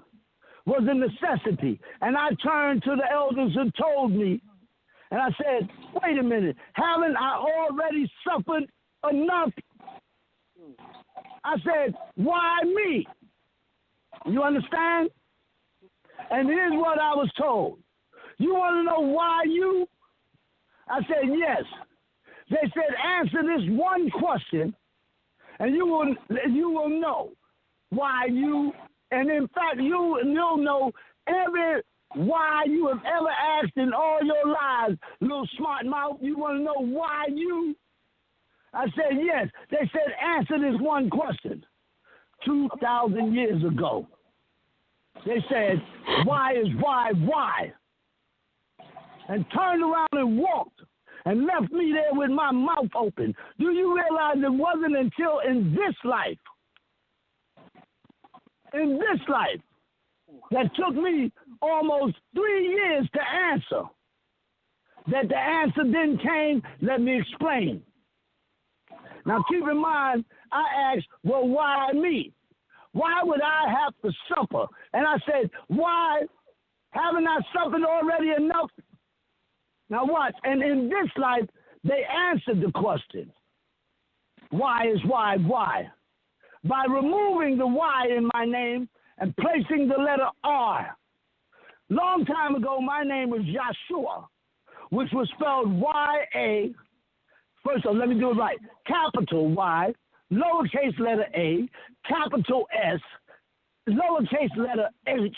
was a necessity. And I turned to the elders who told me, and I said, wait a minute, haven't I already suffered enough? I said, why me? You understand? And here's what I was told. You want to know why you? I said, yes. They said, answer this one question, and you will know why you, and in fact, you'll know every why you have ever asked in all your lives, little smart mouth. You want to know why you? I said, yes. They said, answer this one question. 2,000 years ago. They said, why is why? And turned around and walked and left me there with my mouth open. Do you realize it wasn't until in this life, that took me almost 3 years to answer, that the answer then came? Let me explain. Now, keep in mind, I asked, well, why me? Why would I have to suffer? And I said, why? Haven't I suffered already enough? Now, watch. And in this life, they answered the question. Why is why? By removing the Y in my name and placing the letter R. Long time ago, my name was Yahshua, which was spelled Y-A. First of all, let me do it right. Capital Y, lowercase letter A, capital S, lowercase letter H,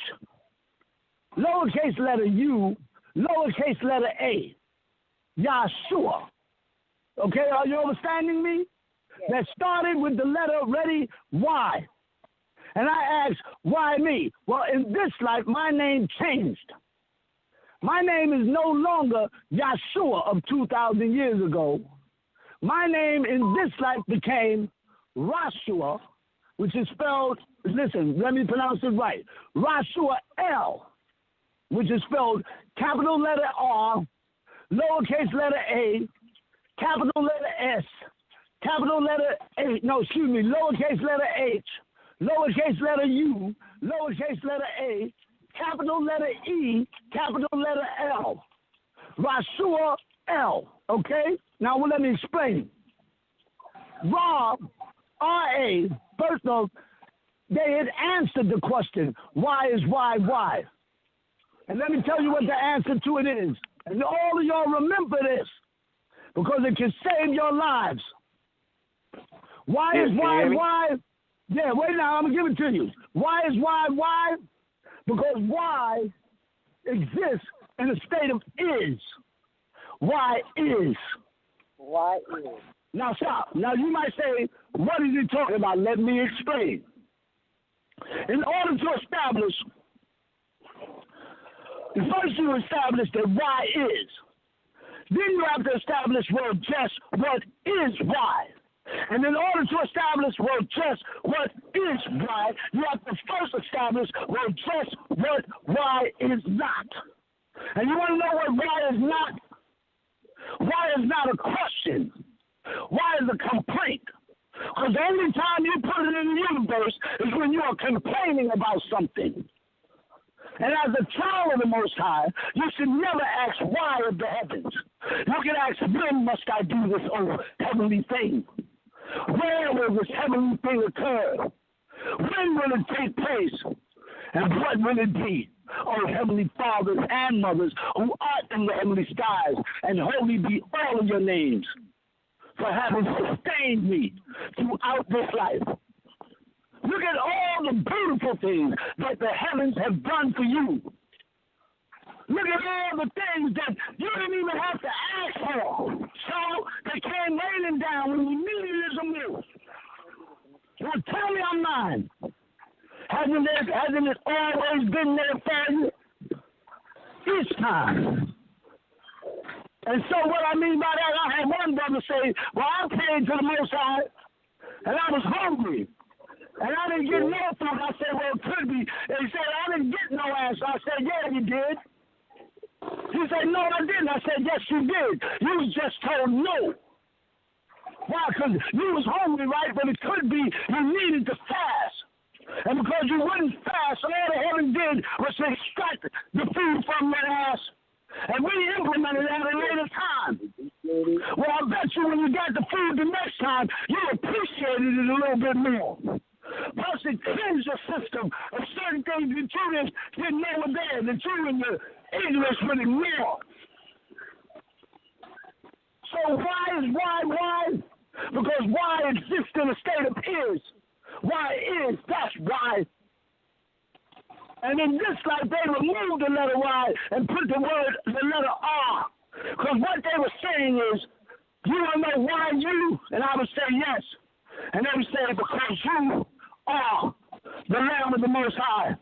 lowercase letter U, lowercase letter A. Yahshua. Okay, are you understanding me? Yes. That started with the letter ready Y. And I asked, why me? Well, in this life, my name changed. My name is no longer Yahshua of 2,000 years ago. My name in this life became Rashua, which is spelled, listen, let me pronounce it right. Rashua L, which is spelled capital letter R, lowercase letter A, capital letter S, capital letter A, lowercase letter H, lowercase letter U, lowercase letter A, capital letter E, capital letter L. Rashua L, okay? Now, let me explain. Ra, R-A, first off, they had answered the question, why is why? And let me tell you what the answer to it is. And all of y'all remember this, because it can save your lives. Why is why? Yeah, wait now, I'm going to give it to you. Why is why? Because why exists in a state of is. Why is. Now stop. Now you might say, what is he talking about? Let me explain. In order to establish, first you establish that why is. Then you have to establish, well, just what is why. And in order to establish, well, just what is why, you have to first establish, well, just what why is not. And you want to know what why is not? Why is not a question? Why is a complaint? Because the only time you put it in the universe is when you are complaining about something. And as a child of the Most High, you should never ask why of the heavens. You can ask, when must I do this, oh heavenly thing? Where will this heavenly thing occur? When will it take place? And what will it be? Oh, heavenly fathers and mothers who art in the heavenly skies, and holy be all of your names for having sustained me throughout this life. Look at all the beautiful things that the heavens have done for you. Look at all the things that you didn't even have to ask for. So they came raining down when you needed it the most. Now tell me I'm lying. Hasn't it always been there for you? Each time. And so what I mean by that, I had one brother say, well, I prayed to the Most High, and I was hungry. And I didn't get no food. I said, well, it could be. And he said, I didn't get no answer. I said, yeah, you did. He said, no, I didn't. I said, yes, you did. You was just told no. Why? Because you was hungry, right? But it could be you needed to fast. And because you wouldn't fast, all the heaven did was to extract the food from your ass. And we implemented that at a later time. Well, I bet you when you got the food the next time, you appreciated it a little bit more. Plus, it cleansed your system of certain things that you didn't know were there, that you and your ignorance would ignore. So why? Because why exists in a state of is. Why is, that's why. And in this life, they removed the letter Y and put the letter R. Because what they were saying is, you want to know why you? And I would say yes. And they would say, because you are the Lamb of the Most High.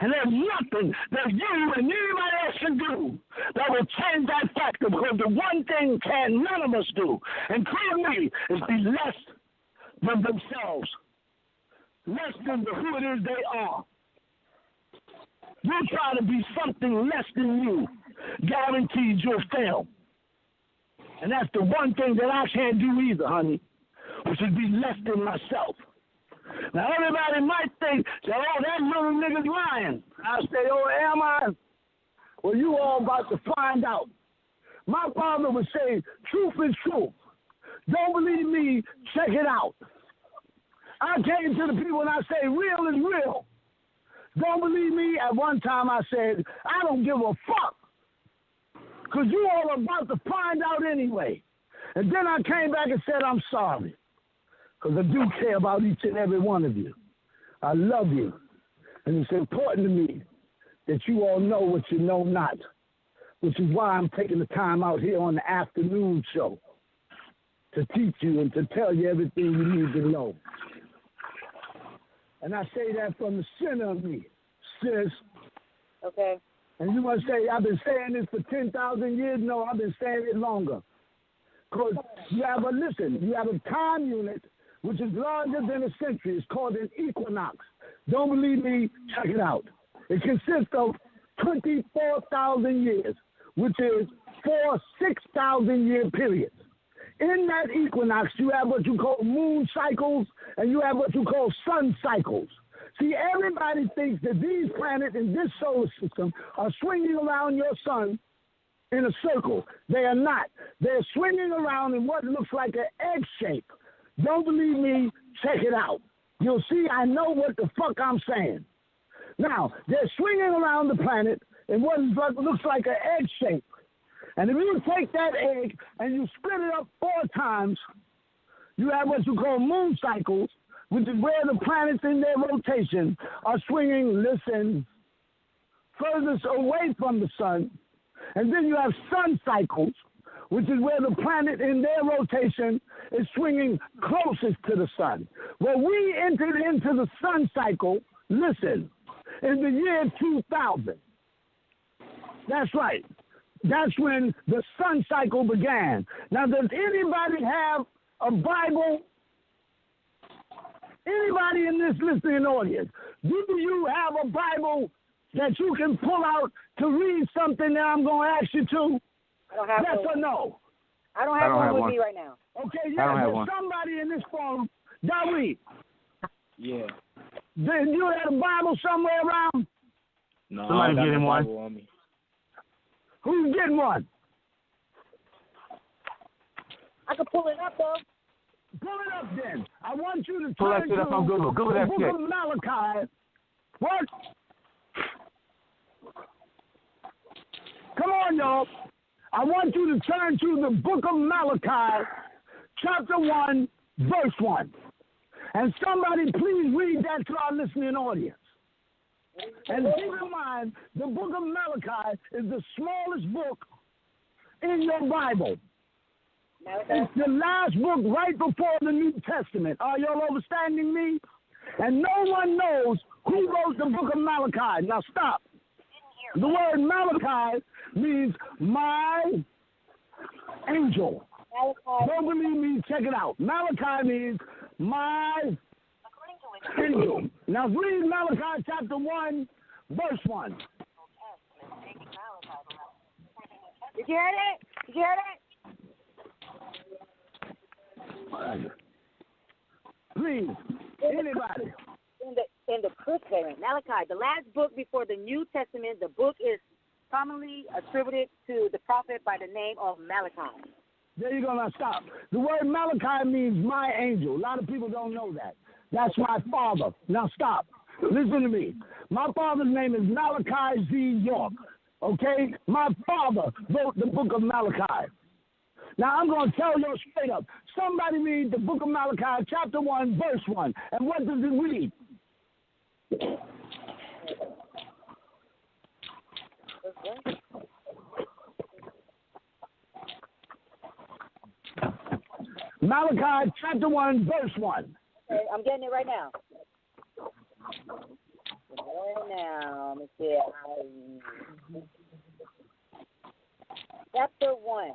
And there's nothing that you and anybody else can do that will change that factor, because the one thing none of us do, including me, is be less than themselves. Less than who it is they are. You try to be something less than you, guaranteed you'll fail. And that's the one thing that I can't do either, honey, which is be less than myself. Now, everybody might think, oh, that little nigga's lying. I say, oh, am I? Well, you all about to find out. My father would say, truth is truth. Don't believe me, check it out. I came to the people and I say, real is real. Don't believe me? At one time I said, I don't give a fuck. Because you all are about to find out anyway. And then I came back and said, I'm sorry. Because I do care about each and every one of you. I love you. And it's important to me that you all know what you know not, which is why I'm taking the time out here on the afternoon show to teach you and to tell you everything you need to know. And I say that from the center of me, sis. Okay. And you must say, I've been saying this for 10,000 years. No, I've been saying it longer. Because you have a time unit which is larger than a century. It's called an equinox. Don't believe me? Check it out. It consists of 24,000 years, which is 4 6,000-year periods. In that equinox, you have what you call moon cycles, and you have what you call sun cycles. See, everybody thinks that these planets in this solar system are swinging around your sun in a circle. They are not. They're swinging around in what looks like an egg shape. Don't believe me? Check it out. You'll see I know what the fuck I'm saying. Now, they're swinging around the planet in what looks like an egg shape. And if you take that egg and you split it up 4 times, you have what you call moon cycles, which is where the planets in their rotation are swinging, listen, furthest away from the sun. And then you have sun cycles, which is where the planet in their rotation is swinging closest to the sun. Well, we entered into the sun cycle, listen, in the year 2000. That's right. That's when the sun cycle began. Now, does anybody have a Bible? Anybody in this listening audience, do you have a Bible that you can pull out to read something that I'm going to ask you to? I don't have yes one. Or no? I don't have one with me right now. Okay, yeah, there's somebody in this phone. Dawid. Yeah. Do you have a Bible somewhere around? No, somebody get him one. On me. Who's getting one? I can pull it up, though. Pull it up, then. I want you to pull turn that shit to up on Google. Google that the shit. book of Malachi. What? Come on, y'all. I want you to turn to the book of Malachi, chapter 1, verse 1. And somebody please read that to our listening audience. And keep in mind, the book of Malachi is the smallest book in your Bible. It's the last book right before the New Testament. Are y'all understanding me? And no one knows who wrote the book of Malachi. Now stop. The word Malachi means my angel. Don't believe me? Check it out. Malachi means my angel. Now read Malachi chapter 1, verse 1. Did you hear that? Did you hear that? Please, anybody. In the Cooperative, Malachi, the last book before the New Testament, the book is commonly attributed to the prophet by the name of Malachi. There you go. Now stop. The word Malachi means my angel. A lot of people don't know that. That's my father. Now stop. Listen to me. My father's name is Malachi Z. York. Okay? My father wrote the book of Malachi. Now, I'm going to tell you straight up. Somebody read the book of Malachi, chapter 1, verse 1. And what does it read? Malachi, chapter 1, verse 1. Okay, I'm getting it right now. Let me see. Chapter 1.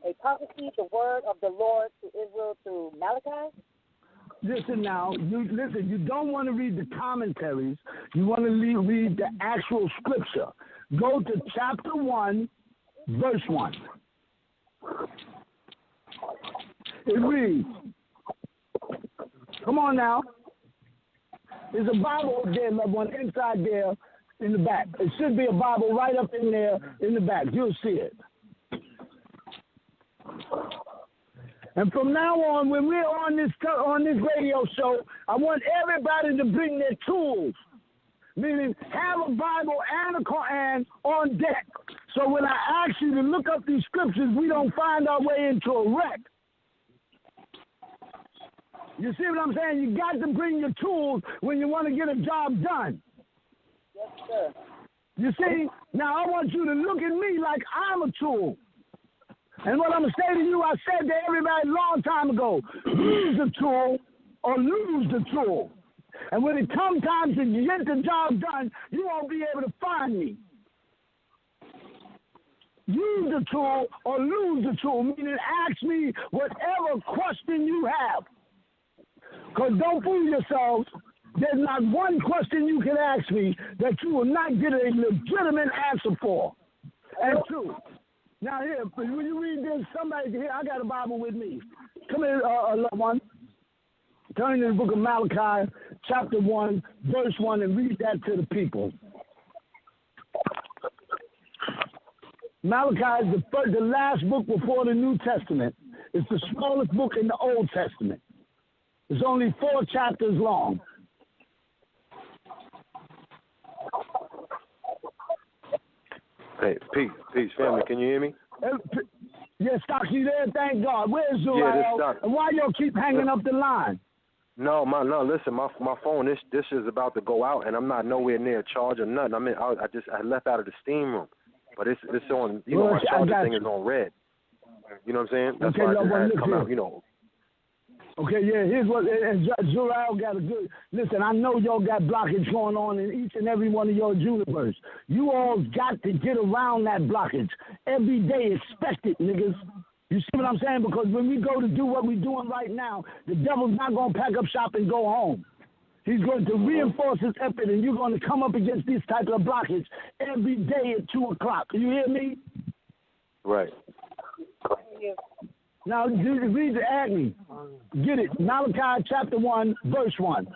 A prophecy, the word of the Lord to Israel through Malachi. Listen now, you don't want to read the commentaries. You want to read the actual scripture. Go to chapter 1, verse 1. It reads, come on now. There's a Bible up there, loved one, inside there in the back. It should be a Bible right up in there in the back. You'll see it. And from now on, when we're on this radio show, I want everybody to bring their tools, meaning have a Bible and a Quran on deck. So when I ask you to look up these scriptures, we don't find our way into a wreck. You see what I'm saying? You got to bring your tools when you want to get a job done. Yes, sir. You see? Now I want you to look at me like I'm a tool. And what I'm going to say to you, I said to everybody a long time ago, use the tool or lose the tool. And when it comes time to get the job done, you won't be able to find me. Use the tool or lose the tool, meaning ask me whatever question you have. Because don't fool yourselves, there's not one question you can ask me that you will not get a legitimate answer for. And two, now here, when you read this, somebody here, I got a Bible with me. Come here, loved one. Turn to the book of Malachi, chapter 1, verse 1, and read that to the people. Malachi is the last book before the New Testament. It's the smallest book in the Old Testament. It's only 4 chapters long. Hey, peace, family. Can you hear me? Yes, Stock, you there? Thank God. Where's Zuriel? Yeah, this Stock. And why y'all keep hanging up the line? No, listen, my phone, this is about to go out, and I'm not nowhere near a charge or nothing. I left out of the steam room, but it's on. You know, my charger thing is on red. You know what I'm saying? That's okay, why I just had to come here. out. You know. Okay, yeah, here's what, and Zuriel got a good, listen, I know y'all got blockage going on in each and every one of your universe. You all got to get around that blockage. Every day expect it, niggas. You see what I'm saying? Because when we go to do what we're doing right now, the devil's not going to pack up shop and go home. He's going to reinforce his effort, and you're going to come up against this type of blockage every day at 2 o'clock. You hear me? Right. Now, read the Agni. Get it. Malachi chapter 1, verse 1.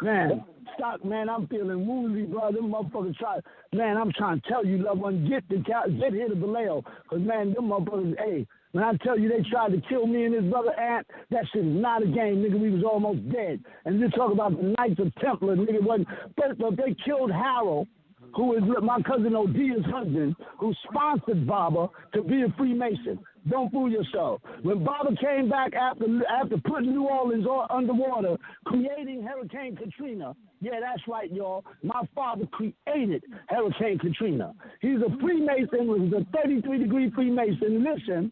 Man, stop, man. I'm feeling woozy, bro. Them motherfuckers try. Man, I'm trying to tell you, loved one, get here to Vallejo. Because, man, them motherfuckers, hey, when I tell you they tried to kill me and his brother Ant, that shit is not a game, nigga. We was almost dead. And they talk about the Knights of Templar, nigga. But they killed Harold, who is my cousin Odia's husband, who sponsored Baba to be a Freemason. Don't fool yourself. When Baba came back after putting New Orleans underwater, creating Hurricane Katrina, yeah, that's right, y'all. My father created Hurricane Katrina. He's a Freemason, was a 33-degree Freemason. Listen,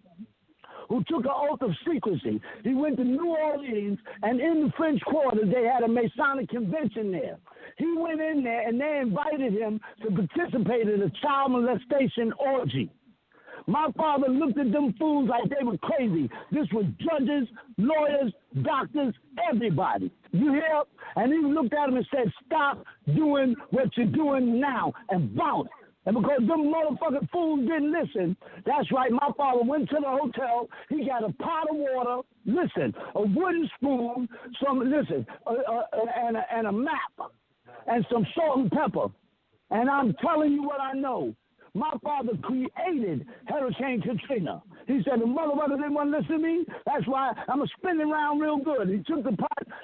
who took an oath of secrecy. He went to New Orleans, and in the French Quarter, they had a Masonic convention there. He went in there, and they invited him to participate in a child molestation orgy. My father looked at them fools like they were crazy. This was judges, lawyers, doctors, everybody. You hear? And he looked at them and said, stop doing what you're doing now and bounce. And because them motherfucking fools didn't listen, that's right, my father went to the hotel, he got a pot of water, listen, a wooden spoon, and a map, and some salt and pepper. And I'm telling you what I know. My father created Hurricane Katrina. He said, the motherfucker didn't want to listen to me. That's why I'm going to spin it around real good. He took the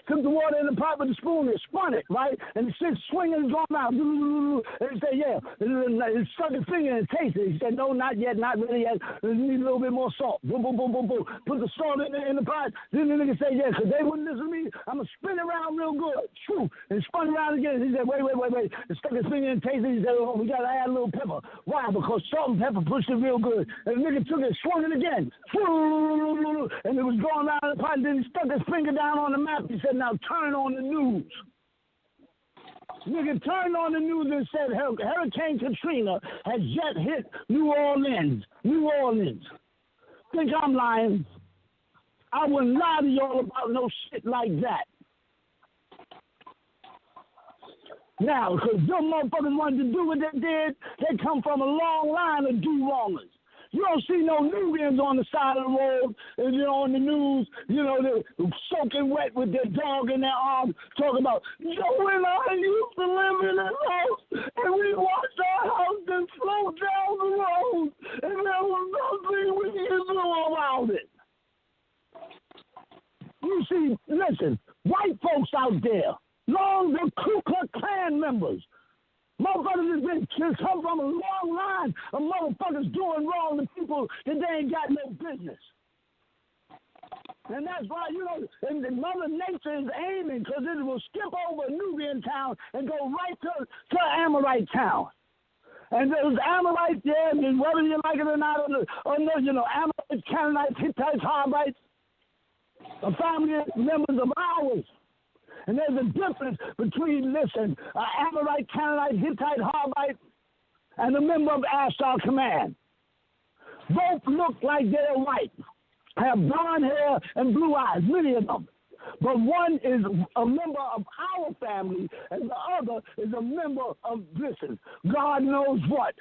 water in the pot with the spoon and spun it, right? And the shit swinging and going out. And he said, yeah. He stuck his finger and tasted it. He said, no, not yet, not really yet. We need a little bit more salt. Boom, boom, boom, boom, boom. Put the salt in the pot. Then the nigga said, yeah, because they wouldn't listen to me. I'm going to spin it around real good. Shoo. And spun around again. He said, wait. He stuck his finger and tasted it. He said, oh, we got to add a little pepper. Why? Because salt and pepper pushed it real good. And the nigga took it, swung it again. And it was going around the pot. Then he stuck his finger down on the map. He said, now turn on the news. Nigga turned on the news and said, Hurricane Katrina has just hit New Orleans. Think I'm lying? I wouldn't lie to y'all about no shit like that. Now, because them motherfuckers wanted to do what they did, they come from a long line of do-wrongers. You don't see no Nubians on the side of the road, on the news, they're soaking wet with their dog in their arms, talking about, when I used to live in this house, and we watched our house just float down the road, and there was nothing we could do about it. You see, listen, white folks out there, the Ku Klux Klan members. Motherfuckers just come from a long line of motherfuckers doing wrong to people that they ain't got no business. And that's why, and Mother Nature is aiming because it will skip over Nubian town and go right to Amorite town. And there's Amorites there, and whether you like it or not, Amorites, Canaanites, Hittites, Hivites, a family members of ours. And there's a difference between, Amorite, Canaanite, Hittite, Hivite, and a member of Ashtar Command. Both look like they're white, have blonde hair and blue eyes, many of them. But one is a member of our family, and the other is a member of, God knows what.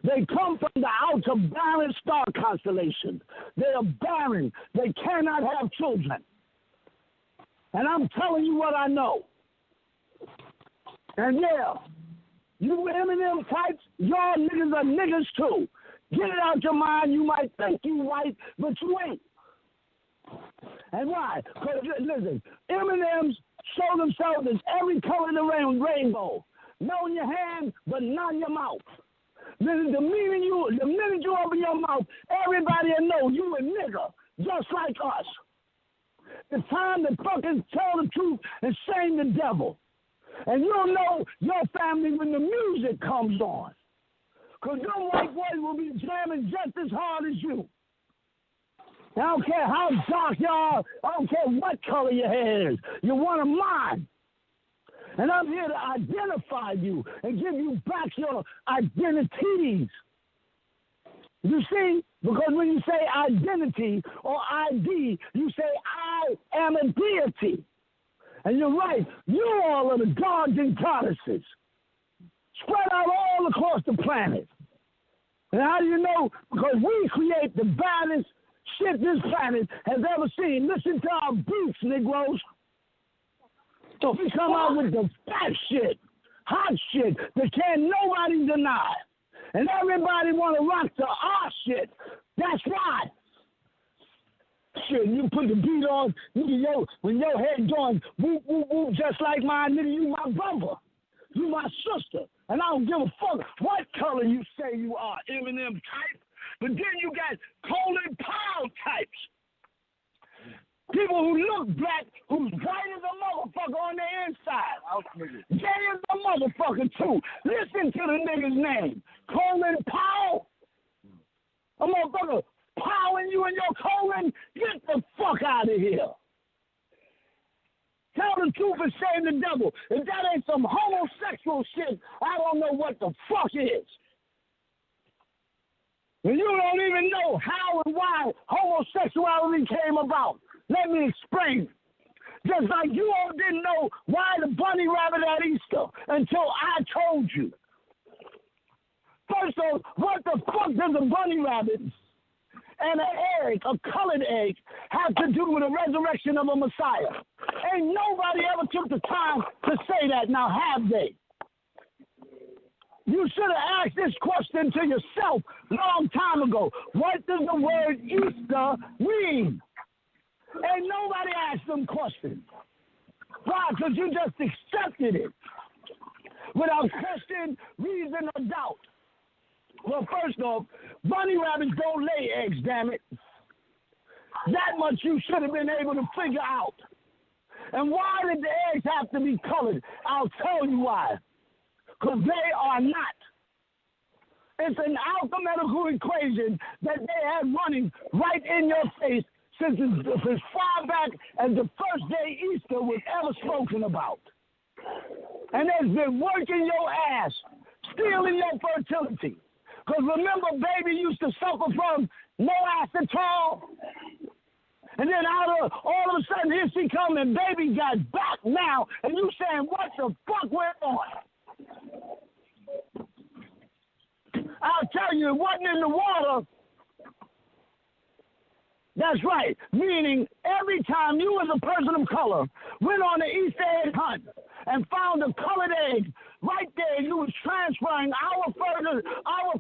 They come from the outer barren star constellation. They are barren. They cannot have children. And I'm telling you what I know. And yeah, you Eminem types, y'all niggas are niggas too. Get it out your mind. You might think you white, but you ain't. And why? Because, listen, Eminems show themselves as every color in the rainbow. No in your hand, but none in your mouth. The minute you open your mouth, everybody will know you a nigga, just like us. It's time to fucking tell the truth and shame the devil. And you'll know your family when the music comes on. Because them white boys will be jamming just as hard as you. I don't care how dark you are. I don't care what color your hair is. You're one of mine. And I'm here to identify you and give you back your identities. You see, because when you say identity or ID, you say I am a deity. And you're right, you all are the gods and goddesses spread out all across the planet. And how do you know? Because we create the baddest shit this planet has ever seen. Listen to our beats, Negroes. So we come out with the fat shit, hot shit that can't nobody deny. And everybody want to rock to our shit. That's right. Shit, you put the beat on, nigga, when your head going whoop, whoop, whoop, just like mine, nigga, you my brother. You my sister. And I don't give a fuck what color you say you are, Eminem type. But then you got Colin Powell types. People who look black, who's white as a motherfucker on the inside. Gay as a motherfucker, too. Listen to the nigga's name. Colin Powell. A motherfucker powering you in your colon. Get the fuck out of here. Tell the truth and shame the devil. If that ain't some homosexual shit, I don't know what the fuck is. And you don't even know how and why homosexuality came about. Let me explain. Just like you all didn't know why the bunny rabbit at Easter until I told you. First off, what the fuck does a bunny rabbit and an egg, a colored egg, have to do with the resurrection of a Messiah? Ain't nobody ever took the time to say that. Now have they? You should have asked this question to yourself a long time ago. What does the word Easter mean? Ain't nobody asked them questions. Why? Because you just accepted it without question, reason, or doubt. Well, first off, bunny rabbits don't lay eggs, damn it. That much you should have been able to figure out. And why did the eggs have to be colored? I'll tell you why. Because they are not. It's an alchemical equation that they had running right in your face since as far back as the first day Easter was ever spoken about. And it's been working your ass, stealing your fertility. Because remember, baby used to suffer from no acetol. And then all of a sudden, here she come and baby got back now. And you saying, what the fuck went on? I'll tell you, it wasn't in the water. That's right. Meaning every time you as a person of color went on the Easter egg hunt and found a colored egg, right there you was transferring our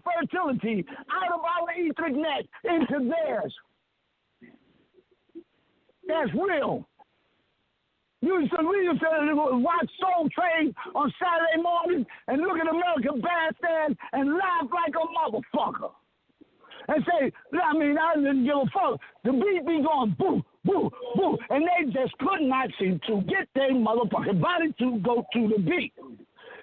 fertility out of our etheric net into theirs. That's real. We used to watch Soul Train on Saturday morning and look at American Bandstand and laugh like a motherfucker. And say, I didn't give a fuck. The beat be going boo, boo, boo. And they just could not seem to get their motherfucking body to go to the beat.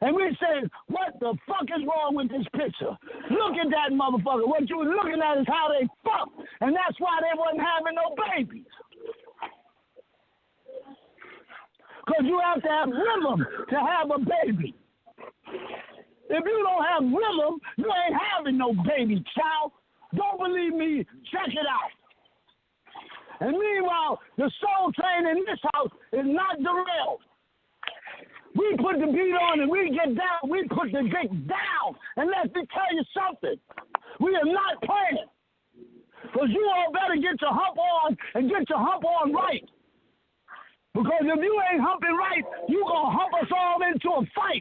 And we said, what the fuck is wrong with this picture? Look at that motherfucker. What you were looking at is how they fuck. And that's why they wasn't having no babies. Because you have to have rhythm to have a baby. If you don't have rhythm, you ain't having no baby, child. Don't believe me, check it out. And meanwhile, the Soul Train in this house is not derailed. We put the beat on and we get down. We put the dick down. And let me tell you something. We are not playing. Because you all better get your hump on and get your hump on right. Because if you ain't humping right, you going to hump us all into a fight.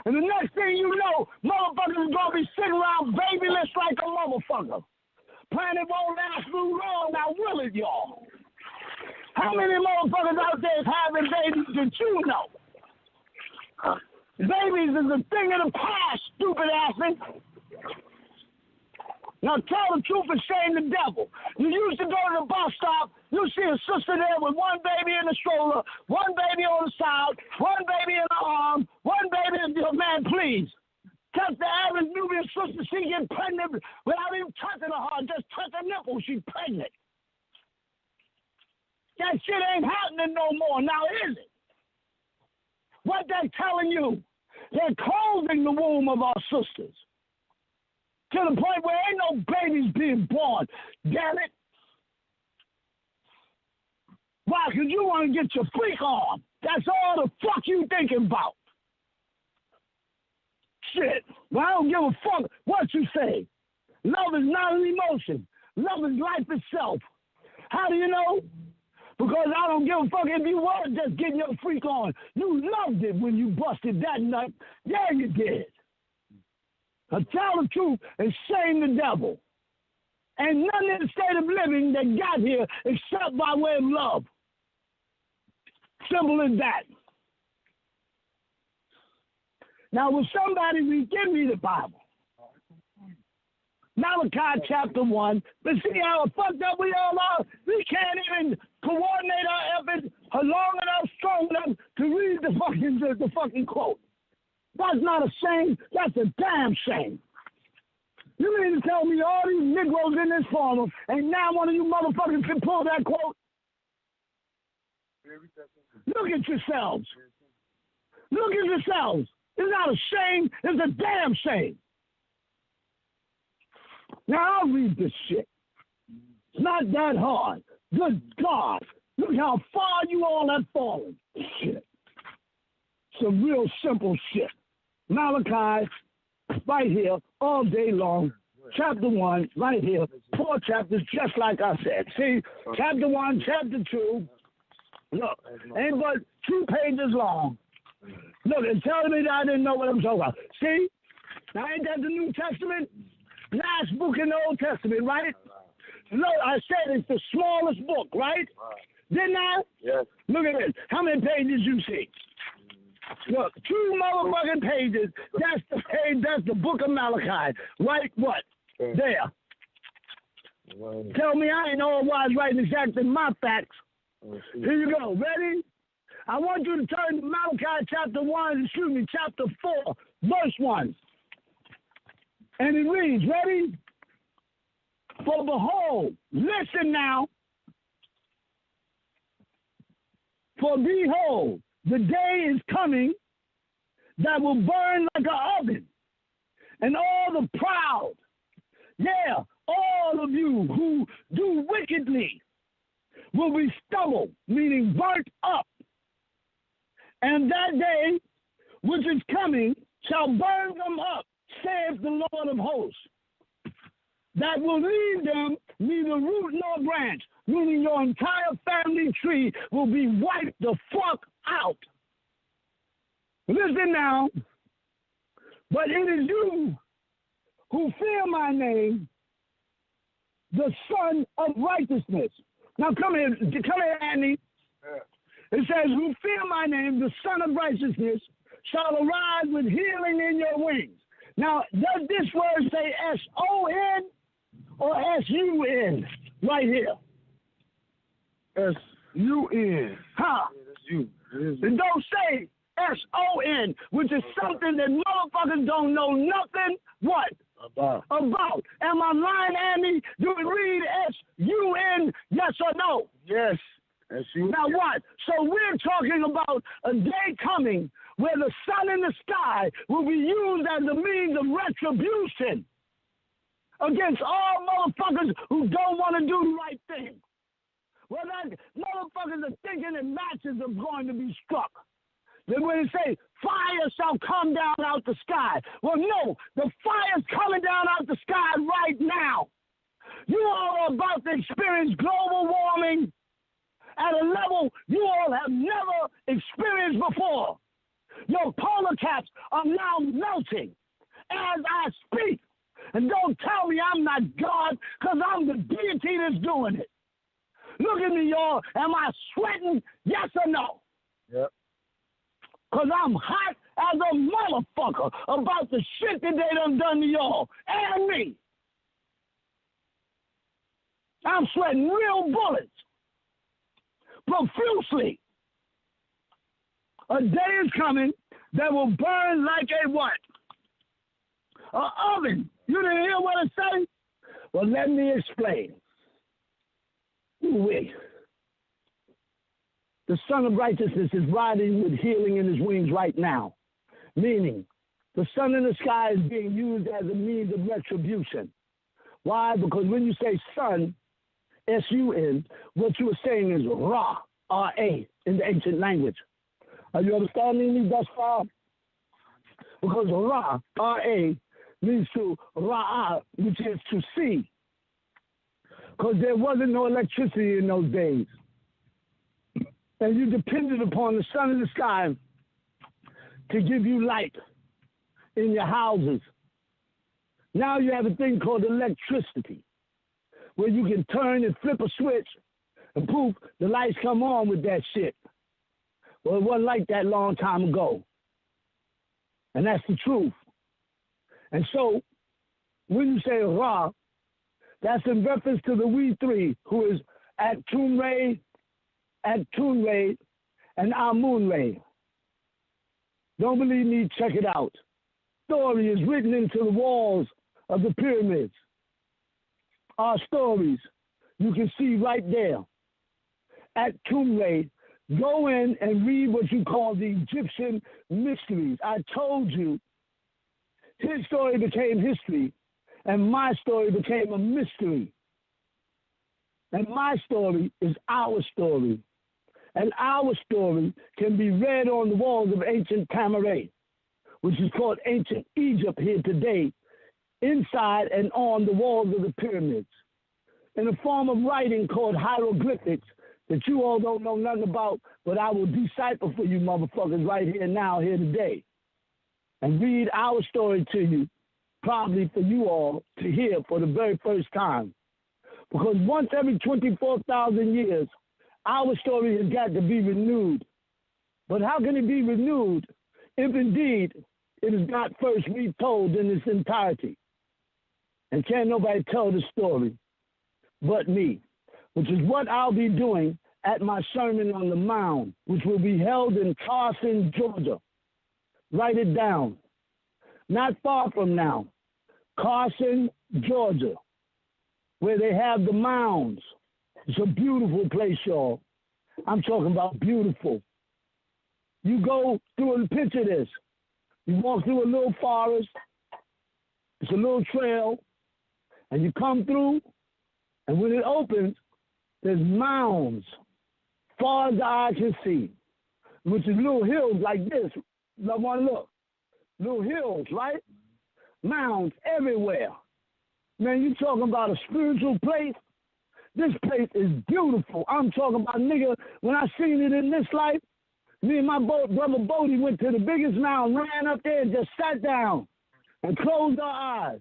And the next thing you know, motherfuckers is going to be sitting around babyless like a motherfucker. Planet won't last too long, now will it, y'all? How many motherfuckers out there is having babies that you know? Babies is a thing of the past, stupid asses. Now tell the truth and shame the devil. You used to go to the bus stop, you see a sister there with one baby in the stroller, one baby on the side, one baby in the arm, one baby in the man, please. Touch the average Nubian sister, she get pregnant without even touching her heart, just touch her nipple, she's pregnant. That shit ain't happening no more, now is it? What they telling you? They're closing the womb of our sisters. To the point where ain't no babies being born. Damn it. Why? Because you want to get your freak on. That's all the fuck you thinking about. Shit. Well, I don't give a fuck what you say. Love is not an emotion. Love is life itself. How do you know? Because I don't give a fuck if you were just getting your freak on. You loved it when you busted that nut. Yeah, you did. Now tell the truth and shame the devil. Ain't nothing in the state of living that got here except by way of love. Simple as that. Now, will somebody give me the Bible? Malachi chapter 1. But see how fucked up we all are? We can't even coordinate our efforts long enough, strong enough to read the fucking quote. That's not a shame. That's a damn shame. You mean to tell me all these Negroes in this forum and now one of you motherfuckers can pull that quote? Look at yourselves. Look at yourselves. It's not a shame. It's a damn shame. Now, I'll read this shit. It's not that hard. Good God. Look how far you all have fallen. Shit. Some real simple shit. Malachi, right here, all day long. Chapter 1, right here. 4 chapters, just like I said. See, chapter 1, chapter 2. Look, ain't but 2 pages long. Look, and telling me that I didn't know what I'm talking about. See? Now, ain't that the New Testament? Last book in the Old Testament, right? Look, I said it's the smallest book, right? Didn't I? Yes. Look at this. How many pages you see? Look, 2 motherfucking pages. That's the page. That's the book of Malachi. Right? What? There. Tell me I ain't always writing exactly my facts. Here you go. Ready? I want you to turn to Malachi chapter 4, verse 1. And it reads, ready? For behold, listen now. For behold, the day is coming that will burn like an oven, and all the proud, yeah, all of you who do wickedly will be stubble, meaning burnt up. And that day which is coming shall burn them up, saith the Lord of hosts, that will leave them neither root nor branch, meaning your entire family tree will be wiped the fuck out. Listen now, but it is you who fear my name, the Son of Righteousness. Now come here, Andy. It says, who fear my name, the Son of Righteousness, shall arise with healing in your wings. Now, does this word say S-O-N or S-U-N right here? S-U-N. Huh? Yeah, that's you. It don't say S-O-N, which is something that motherfuckers don't know nothing, what? About. Am I lying, Andy? Do it read S-U-N, yes or no? Yes. S-U-N. Now what? So we're talking about a day coming where the sun in the sky will be used as a means of retribution against all motherfuckers who don't want to do the right thing. Well, that motherfuckers are thinking that matches are going to be struck. Then when they say, fire shall come down out the sky. Well, no, the fire's coming down out the sky right now. You all are about to experience global warming at a level you all have never experienced before. Your polar caps are now melting as I speak. And don't tell me I'm not God, because I'm the deity that's doing it. Look at me, y'all. Am I sweating? Yes or no? Yep. Because I'm hot as a motherfucker about the shit that they done to y'all and me. I'm sweating real bullets profusely. A day is coming that will burn like a what? An oven. You didn't hear what it said? Well, let me explain. Wait. The Son of Righteousness is riding with healing in his wings right now. Meaning, the sun in the sky is being used as a means of retribution. Why? Because when you say sun, S-U-N, what you are saying is Ra, R-A, in the ancient language. Are you understanding me thus far? Because Ra, R-A, means to Ra'ah, which is to see. Because there wasn't no electricity in those days. And you depended upon the sun in the sky to give you light in your houses. Now you have a thing called electricity, where you can turn and flip a switch, and poof, the lights come on with that shit. Well, it wasn't like that a long time ago. And that's the truth. And so, when you say Ra, that's in reference to the we three, who is ATUN-RE, and Amun-Re. Don't believe me? Check it out. Story is written into the walls of the pyramids. Our stories, you can see right there. ATUN-RE, go in and read what you call the Egyptian mysteries. I told you, his story became history, and my story became a mystery. And my story is our story. And our story can be read on the walls of ancient Tamaray, which is called ancient Egypt here today, inside and on the walls of the pyramids, in a form of writing called hieroglyphics that you all don't know nothing about, but I will decipher for you motherfuckers right here now, here today, and read our story to you, probably for you all to hear for the very first time. Because once every 24,000 years, our story has got to be renewed. But how can it be renewed if indeed it is not first retold in its entirety? And can't nobody tell the story but me, which is what I'll be doing at my Sermon on the Mount, which will be held in Carson, Georgia. Write it down. Not far from now. Carson, Georgia, where they have the mounds. It's a beautiful place, y'all. I'm talking about beautiful. You go through and picture this. You walk through a little forest. It's a little trail. And you come through, and when it opens, there's mounds, far as the eye can see, which is little hills like this. Love one look. Little hills, right? Mounds everywhere. Man, you talking about a spiritual place? This place is beautiful. I'm talking about, nigga, when I seen it in this life, me and my brother Bodie went to the biggest mound, ran up there and just sat down and closed our eyes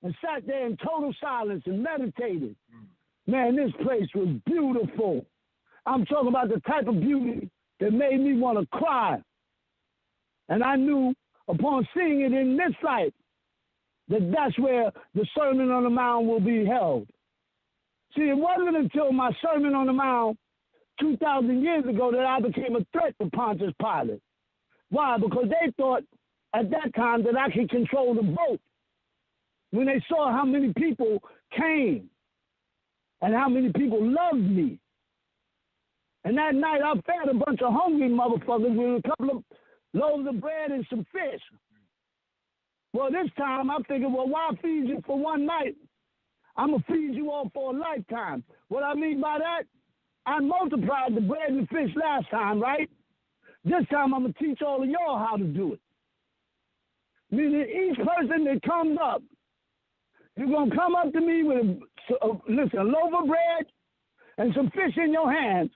and sat there in total silence and meditated. Man, this place was beautiful. I'm talking about the type of beauty that made me want to cry. And I knew upon seeing it in this life that that's where the Sermon on the Mount will be held. See, it wasn't until my Sermon on the Mount 2,000 years ago that I became a threat to Pontius Pilate. Why? Because they thought at that time that I could control the vote. When they saw how many people came and how many people loved me. And that night I fed a bunch of hungry motherfuckers with a couple of loaves of bread and some fish. Well, this time I figured, well, why feed you for one night? I'm going to feed you all for a lifetime. What I mean by that, I multiplied the bread and the fish last time, right? This time I'm going to teach all of y'all how to do it. Meaning each person that comes up, you're going to come up to me with a loaf of bread and some fish in your hands,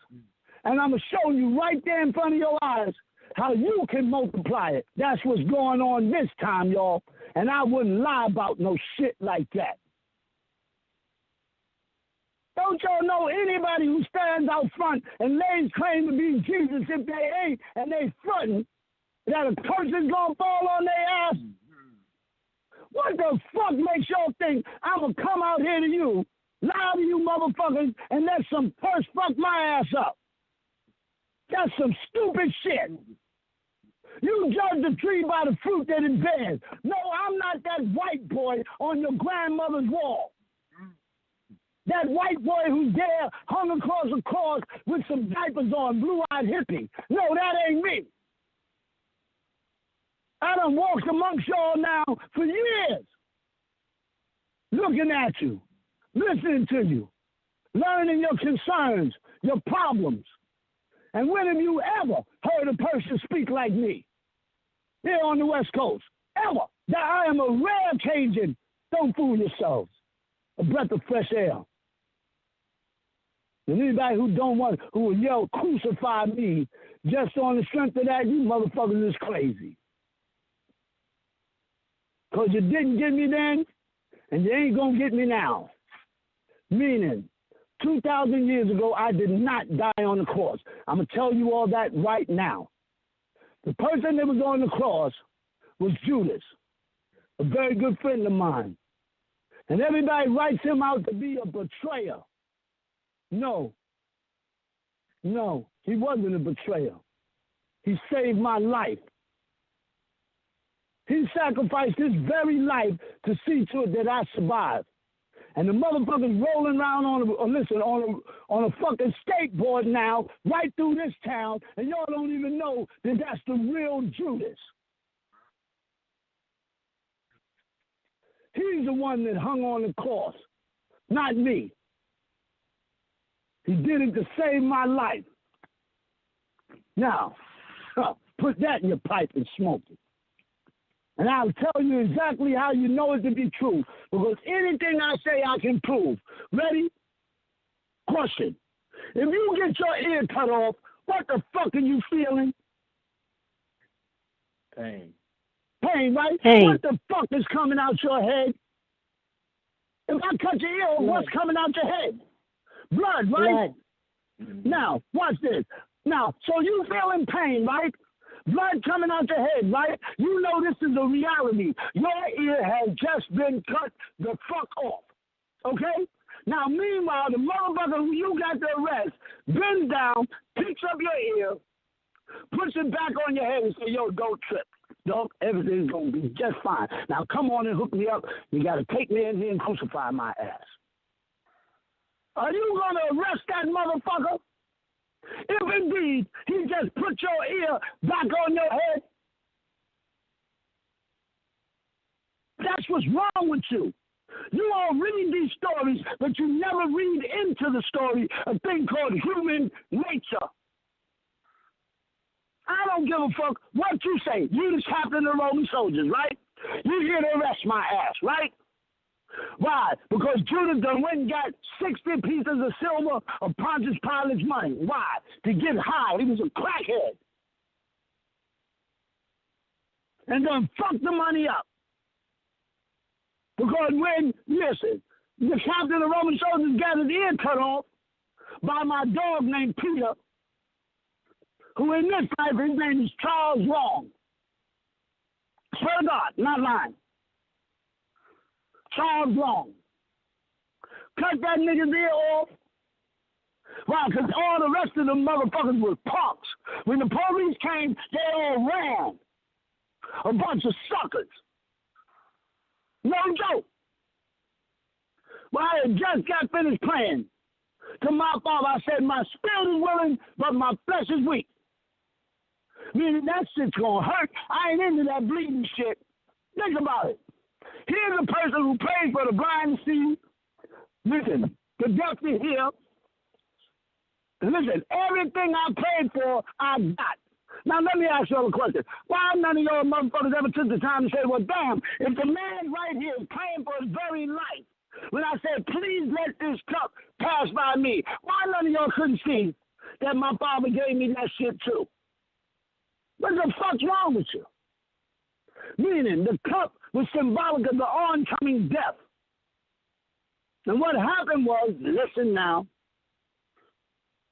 and I'm going to show you right there in front of your eyes how you can multiply it. That's what's going on this time, y'all, and I wouldn't lie about no shit like that. Don't y'all know anybody who stands out front and lays claim to be Jesus if they ain't, and they fronting that a curse is going to fall on their ass? What the fuck makes y'all think I'm going to come out here to you, lie to you motherfuckers, and let some curse fuck my ass up? That's some stupid shit. You judge the tree by the fruit that it bears. No, I'm not that white boy on your grandmother's wall. That white boy who's there hung across a cross with some diapers on, blue-eyed hippie. No, that ain't me. I done walked amongst y'all now for years, looking at you, listening to you, learning your concerns, your problems. And when have you ever heard a person speak like me here on the West Coast? Ever. That I am a rare Cajun. Don't fool yourselves. A breath of fresh air. And anybody who will yell, crucify me, just on the strength of that, you motherfuckers is crazy. Because you didn't get me then, and you ain't going to get me now. Meaning, 2,000 years ago, I did not die on the cross. I'm going to tell you all that right now. The person that was on the cross was Judas, a very good friend of mine. And everybody writes him out to be a betrayer. No, he wasn't a betrayer. He saved my life. He sacrificed his very life to see to it that I survived. And the motherfuckers rolling around on a fucking skateboard now, right through this town, and y'all don't even know that that's the real Judas. He's the one that hung on the cross, not me. He did it to save my life. Now, put that in your pipe and smoke it. And I'll tell you exactly how you know it to be true. Because anything I say, I can prove. Ready? Question. If you get your ear cut off, what the fuck are you feeling? Pain. Pain, right? Pain. What the fuck is coming out your head? If I cut your ear off, what's coming out your head? Blood, right? Blood. Now, watch this. Now, so you feeling pain, right? Blood coming out your head, right? You know this is a reality. Your ear has just been cut the fuck off. Okay? Now, meanwhile, the motherfucker who you got to arrest bends down, picks up your ear, puts it back on your head and says, yo, don't trip. Dog, everything's going to be just fine. Now, come on and hook me up. You got to take me in here and crucify my ass. Are you going to arrest that motherfucker? If indeed he just put your ear back on your head, that's what's wrong with you. You all read these stories, but you never read into the story a thing called human nature. I don't give a fuck what you say. You the captain of the Roman soldiers, right? You here to arrest my ass, right? Why? Because Judas done went and got 60 pieces of silver of Pontius Pilate's money. Why? To get high. He was a crackhead. And done fucked the money up. Because when, listen, the captain of the Roman soldiers got his ear cut off by my dog named Peter, who in this life, his name is Charles Long. Swear to God, not lying. Charles Long. Cut that nigga's ear off. Why? Because all the rest of them motherfuckers were punks. When the police came, they all ran. A bunch of suckers. No joke. Well, I had just got finished praying to my Father. I said, my spirit is willing, but my flesh is weak. Meaning that shit's gonna hurt. I ain't into that bleeding shit. Think about it. Here's a person who prays for the blind to see. Listen, the deaf to hear. Listen, everything I prayed for, I got. Now, let me ask you all a question. Why none of y'all motherfuckers ever took the time to say, well, damn, if the man right here is praying for his very life, when I said, please let this cup pass by me, why none of y'all couldn't see that my Father gave me that shit too? What the fuck's wrong with you? Meaning, the cup was symbolic of the oncoming death. And what happened was, listen now,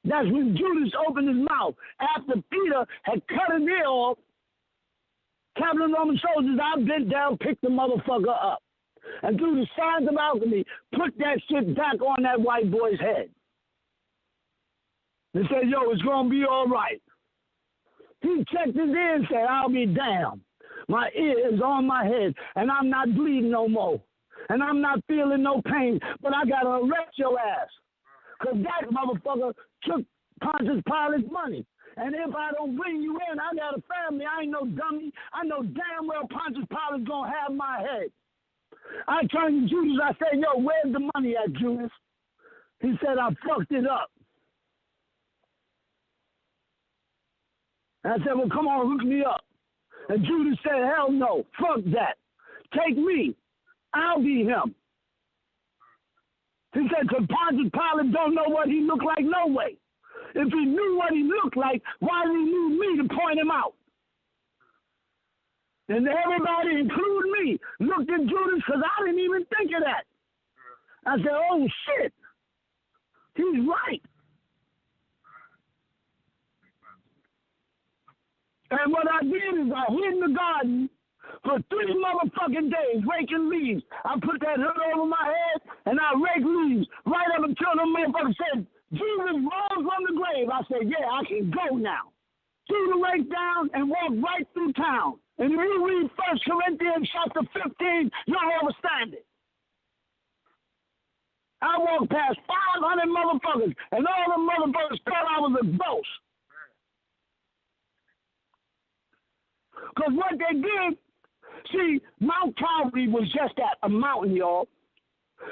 that's when Judas opened his mouth. After Peter had cut his ear off, Captain of the Roman soldiers, I bent down, picked the motherfucker up. And through the signs of alchemy, put that shit back on that white boy's head. They said, yo, it's going to be all right. He checked his ear and said, I'll be damned. My ear is on my head, and I'm not bleeding no more. And I'm not feeling no pain, but I got to arrest your ass. Because that motherfucker took Pontius Pilate's money. And if I don't bring you in, I got a family. I ain't no dummy. I know damn well Pontius Pilate's going to have my head. I turned to Judas. I said, yo, where's the money at, Judas? He said, I fucked it up. And I said, well, come on, hook me up. And Judas said, hell no, fuck that. Take me. I'll be him. He said, because Pontius Pilate don't know what he looked like no way. If he knew what he looked like, why did he need me to point him out? And everybody, including me, looked at Judas because I didn't even think of that. I said, oh, shit. He's right. And what I did is I hid in the garden for 3 motherfucking days raking leaves. I put that hood over my head and I rake leaves right up until the motherfucker said, Jesus rose from the grave. I said, yeah, I can go now. Threw the rake down and walked right through town. And if you read 1 Corinthians chapter 15, you'll understand it. I walked past 500 motherfuckers, and all the motherfuckers thought I was a ghost. Because what they did, see, Mount Calvary was just that, a mountain, y'all.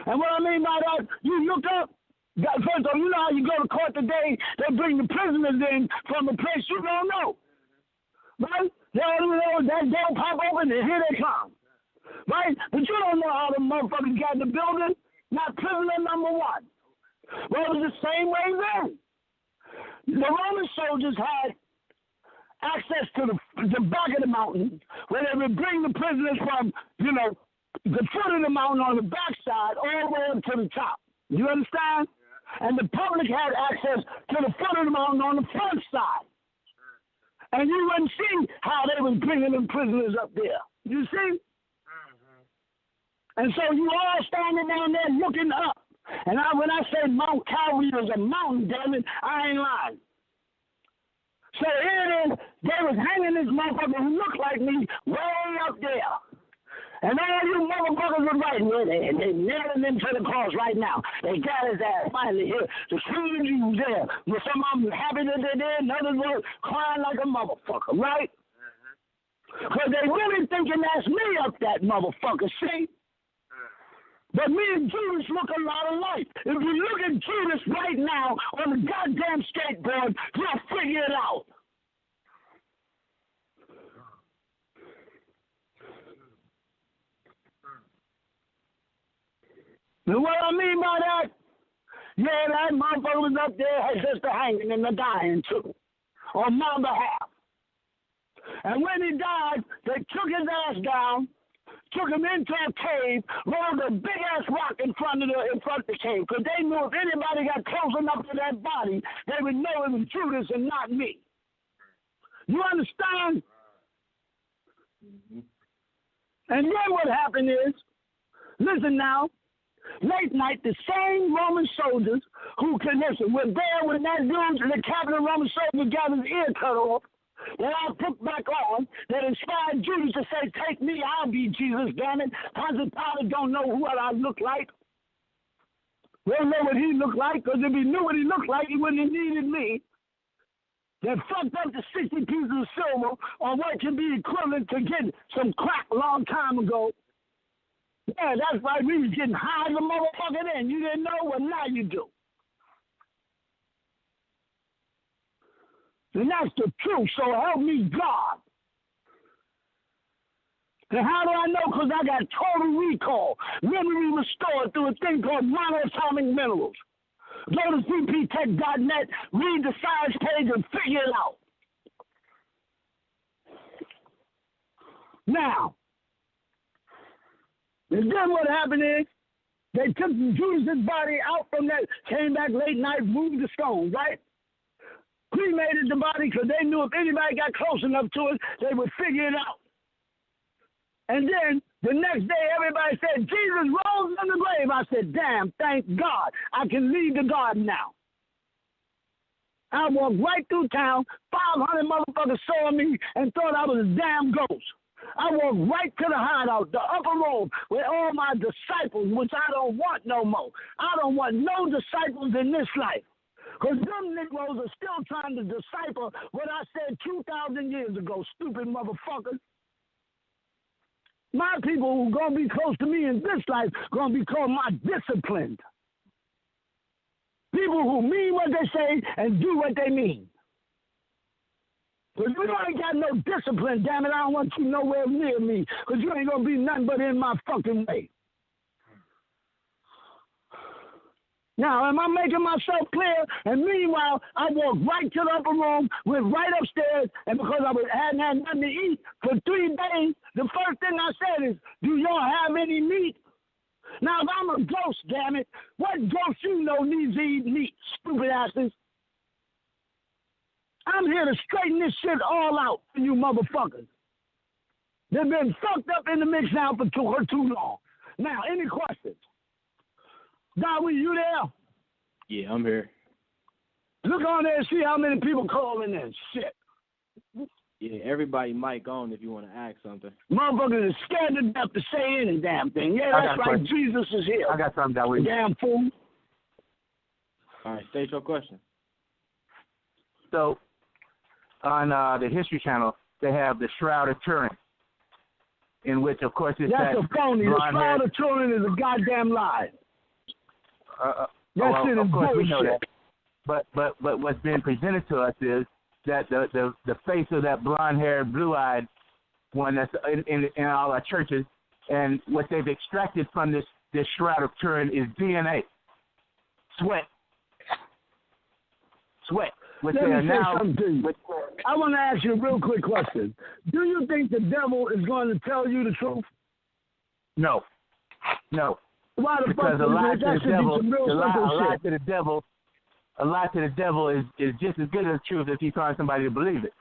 And what I mean by that, you look up, first of all, you know how you go to court today, they bring the prisoners in from a place you don't know. Right? They don't know that door pop open and here they come. Right? But you don't know how the motherfuckers got in the building. Not prisoner number 1. Well, it was the same way then. The Roman soldiers had access to the back of the mountain where they would bring the prisoners from, you know, the foot of the mountain on the backside all the way up to the top. You understand? And the public had access to the foot of the mountain on the front side. And you wouldn't see how they was bringing them prisoners up there. You see? And so you all standing down there looking up. And when I say Mount Calvary was a mountain, damn it, I ain't lying. So here it is, they was hanging this motherfucker who looked like me way up there. And all you motherfuckers were writing with it, and they nailing him to the cross right now. They got his ass finally here. The Queen of Jews there. With some of them happy that they're there, and others were crying like a motherfucker, right? Because they really thinking that's me up that motherfucker, see? But me and Judas look a lot alike. If you look at Judas right now on the goddamn skateboard, you'll figure it out. And what I mean by that, yeah, that motherfucker was up there, had just the hanging and the dying too, on my behalf. And when he died, they took his ass down, took him into a cave, rolled a big-ass rock in front of the cave, because they knew if anybody got close enough to that body, they would know it was Judas and not me. You understand? And then what happened is, listen now, late night, the same Roman soldiers who could listen were there when that dude, the captain of the Roman soldiers, got his ear cut off, that I put back on, that inspired Judas to say, take me, I'll be Jesus, damn it. Pontius Pilate don't know what I look like. We don't know what he looked like, because if he knew what he looked like, he wouldn't have needed me. They fucked up the 60 pieces of silver on what can be equivalent to getting some crack a long time ago. Yeah, that's right. We was getting high as a motherfucker then. You didn't know? Well, now you do. And that's the truth, so help me God. And how do I know? Because I got total recall, memory restored through a thing called monoatomic minerals. Go to cptech.net, read the science page, and figure it out. Now, and then what happened is, they took Judas' body out from that, came back late night, moved the stones, right? Cremated the body because they knew if anybody got close enough to it, they would figure it out. And then the next day, everybody said, Jesus rose from the grave. I said, damn, thank God. I can leave the garden now. I walked right through town. 500 motherfuckers saw me and thought I was a damn ghost. I walked right to the hideout, the upper room, where all my disciples, which I don't want no more. I don't want no disciples in this life. Because them Negroes are still trying to decipher what I said 2,000 years ago, stupid motherfuckers. My people who are going to be close to me in this life going to be called my disciplined. People who mean what they say and do what they mean. Because you ain't got no discipline, damn it, I don't want you nowhere near me. Because you ain't going to be nothing but in my fucking way. Now, am I making myself clear? And meanwhile, I walked right to the upper room, went right upstairs, and because I hadn't had nothing to eat for 3 days, the first thing I said is, do y'all have any meat? Now, if I'm a ghost, damn it, what ghost you know needs to eat meat, stupid asses? I'm here to straighten this shit all out for you motherfuckers. They've been fucked up in the mix now for too long. Now, any questions? Darwin, you there? Yeah, I'm here. Look on there and see how many people calling in. Shit. Yeah, everybody mic on if you want to ask something. Motherfuckers are scared to death to say any damn thing. Yeah, that's right. Jesus is here. I got something that way. Damn fool. All right, state your question. So, on the History Channel, they have the Shroud of Turin, in which, of course, it's that's a phony. The Shroud of Turin is a goddamn lie. That shit is bullshit. We know that. But what's being presented to us is that the face of that blonde-haired, blue-eyed one that's in all our churches, and what they've extracted from this Shroud of Turin is DNA, sweat. Let me say something to you. I want to ask you a real quick question. Do you think the devil is going to tell you the truth? No. Why the because fuck? A lie to the devil is just as good as truth if he finds somebody to believe it.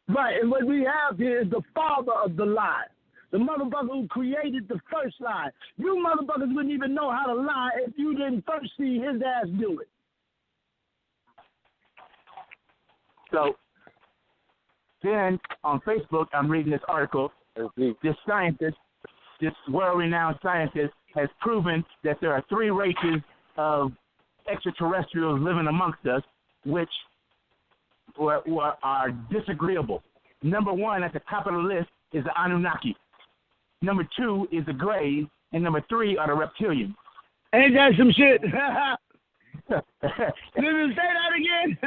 Right, and what we have here is the father of the lie. The motherfucker who created the first lie. You motherfuckers wouldn't even know how to lie if you didn't first see his ass do it. So then on Facebook, I'm reading this article. This scientist, this world-renowned scientist, has proven that there are 3 races of extraterrestrials living amongst us, which are disagreeable. Number 1 at the top of the list is the Anunnaki. Number 2 is the Greys, and number 3 are the reptilians. Ain't that some shit? Listen, say that again.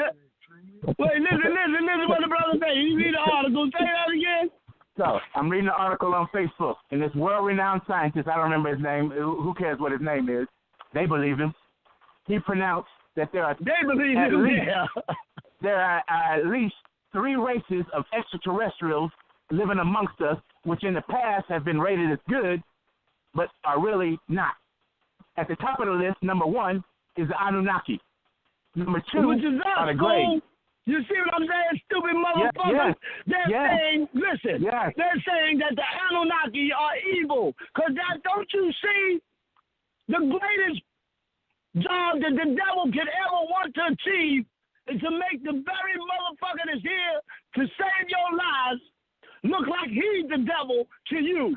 Wait, listen what the brother say. You read the article. Say that again. So, I'm reading an article on Facebook, and this world-renowned scientist, I don't remember his name, who cares what his name is, they believe him. He pronounced that there are there are at least 3 races of extraterrestrials living amongst us, which in the past have been rated as good, but are really not. At the top of the list, number 1 is the Anunnaki. Number 2 are the Greys. You see what I'm saying, stupid motherfuckers? They're saying, listen, they're saying that the Anunnaki are evil. Because don't you see the greatest job that the devil could ever want to achieve is to make the very motherfucker that's here to save your lives look like he's the devil to you.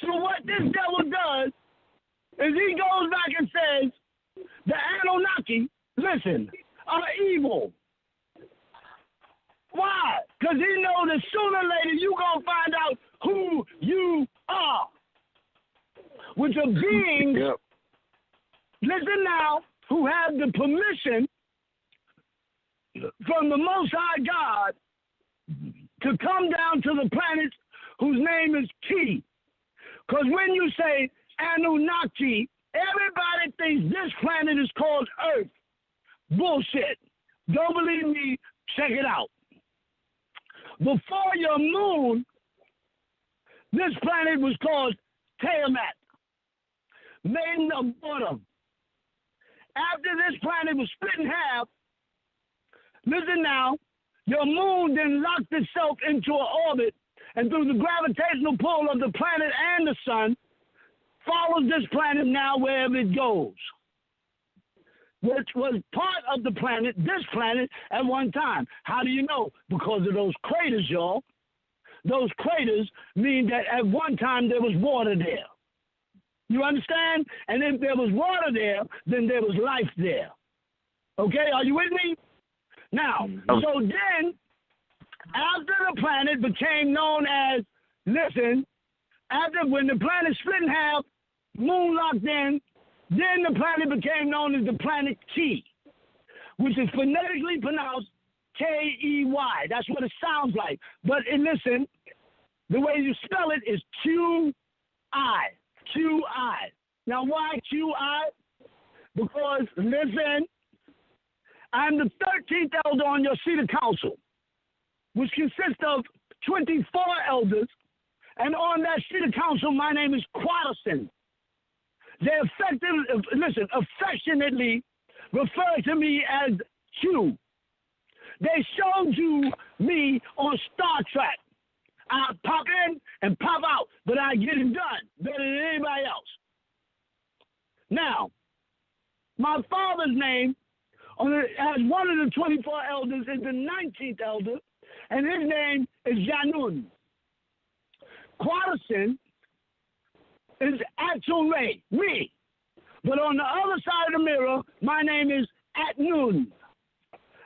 So what this devil does is he goes back and says, the Anunnaki, listen, are evil. Why? Because he knows that sooner or later you're going to find out who you are. Which are beings, listen now, who have the permission from the Most High God to come down to the planet whose name is Ki. Because when you say Anunnaki, everybody thinks this planet is called Earth. Bullshit. Don't believe me? Check it out. Before your moon, this planet was called Tiamat, maiden of autumn. After this planet was split in half, listen now, your moon then locked itself into an orbit, and through the gravitational pull of the planet and the sun, follows this planet now wherever it goes, which was part of the planet, this planet, at one time. How do you know? Because of those craters, y'all. Those craters mean that at one time there was water there. You understand? And if there was water there, then there was life there. Okay, are you with me? Now, so then, after the planet became known as, listen, after when the planet split in half, moon locked in, then the planet became known as the planet Ki, which is phonetically pronounced K-E-Y. That's what it sounds like. But listen, the way you spell it is Q-I. Q-I. Now, why Q-I? Because, listen, I'm the 13th elder on your seat of council, which consists of 24 elders, and on that seat of council, my name is Quatterson. They affectionately refer to me as Q. They showed you me on Star Trek. I pop in and pop out, but I get it done better than anybody else. Now, my father's name as one of the 24 elders is the 19th elder, and his name is Janun. Quaterson is ATUN-RE, me. But on the other side of the mirror, my name is Atnun.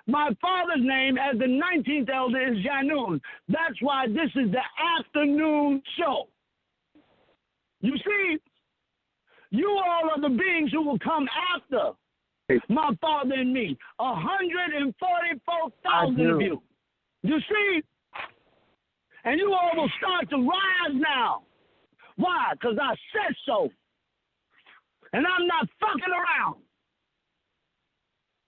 My father's name as the 19th elder is Janun. That's why this is the afternoon show. You see, you all are the beings who will come after my father and me. 144,000 of you. You see? And you all will start to rise now. Why? Because I said so. And I'm not fucking around.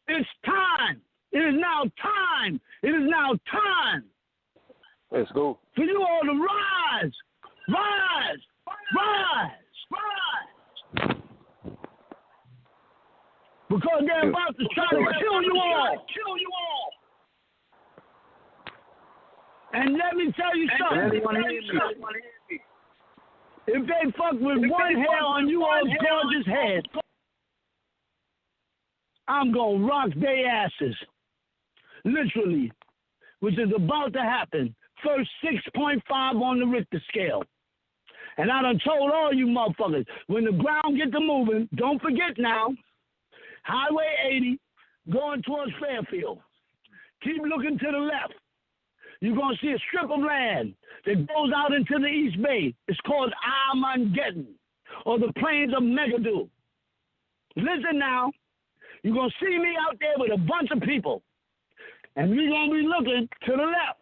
It's time. It is now time. It is now time. Let's go. For you all to rise. Rise. Rise. Rise. Because they're about to try to kill you all. Kill you all. And let me tell you something. If they fuck with one hair on you all's gorgeous head, I'm going to rock their asses. Literally. Which is about to happen. First 6.5 on the Richter scale. And I done told all you motherfuckers, when the ground get to moving, don't forget now, Highway 80 going towards Fairfield. Keep looking to the left. You're going to see a strip of land that goes out into the East Bay. It's called Armageddon, or the Plains of Megiddo. Listen now. You're going to see me out there with a bunch of people. And we're going to be looking to the left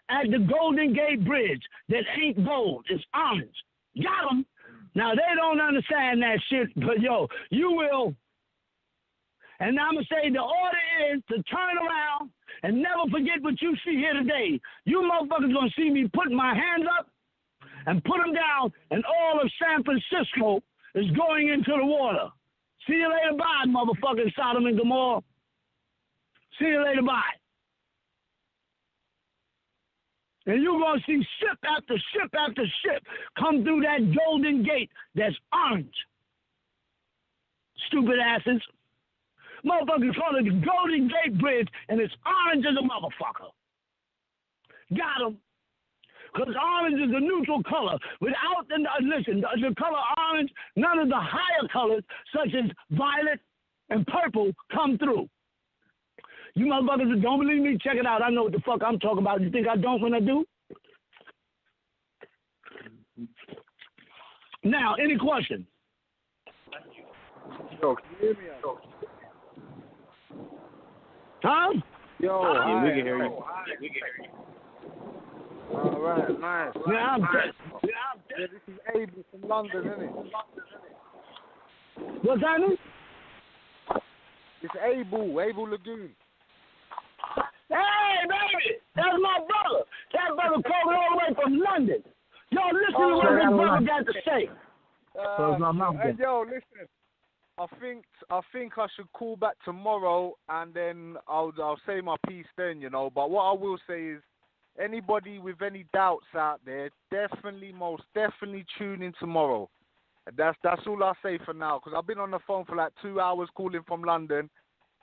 at the Golden Gate Bridge that ain't gold. It's orange. Got them. Now, they don't understand that shit, but, yo, you will. And I'm going to say the order is to turn around and never forget what you see here today. You motherfuckers going to see me put my hands up and put them down, and all of San Francisco is going into the water. See you later, bye, motherfucking Sodom and Gomorrah. See you later, bye. And you're going to see ship after ship after ship come through that Golden Gate that's orange. Stupid asses. Motherfuckers call it the Golden Gate Bridge, and it's orange as a motherfucker. Got them. Because orange is a neutral color. Without the color orange, none of the higher colors, such as violet and purple, come through. You motherfuckers that don't believe me, check it out. I know what the fuck I'm talking about. You think I don't when I do? Now, any question? Yo, can you hear me? Huh? Yo, Yeah, we can hear you. All right, nice. Yeah, I'm dead. Yeah, this is Abel from London, isn't it? What's that mean? It's Abel Lagoon. Hey, baby, that's my brother. That brother called all the way from London. Yo, listen to what this brother got to say. And yo, listen. I think I should call back tomorrow, and then I'll say my piece then, you know. But what I will say is, anybody with any doubts out there, most definitely tune in tomorrow. That's all I say for now, because I've been on the phone for like 2 hours calling from London.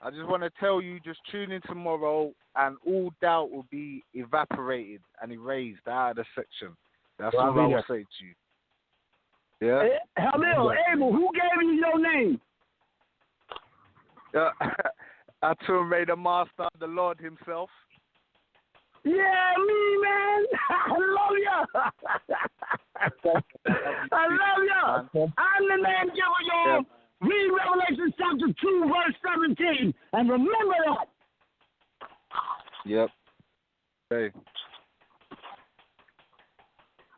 I just want to tell you, just tune in tomorrow, and all doubt will be evaporated and erased out of the section. That's all I will say to you. Yeah. Hello, Abel, who gave you your name? ATUN-RE the Master, the Lord himself. Yeah, me, man. I love ya. I love ya. I'm the man giving y'all. Read Revelation chapter 2, verse 17, and remember that. Yep. Hey.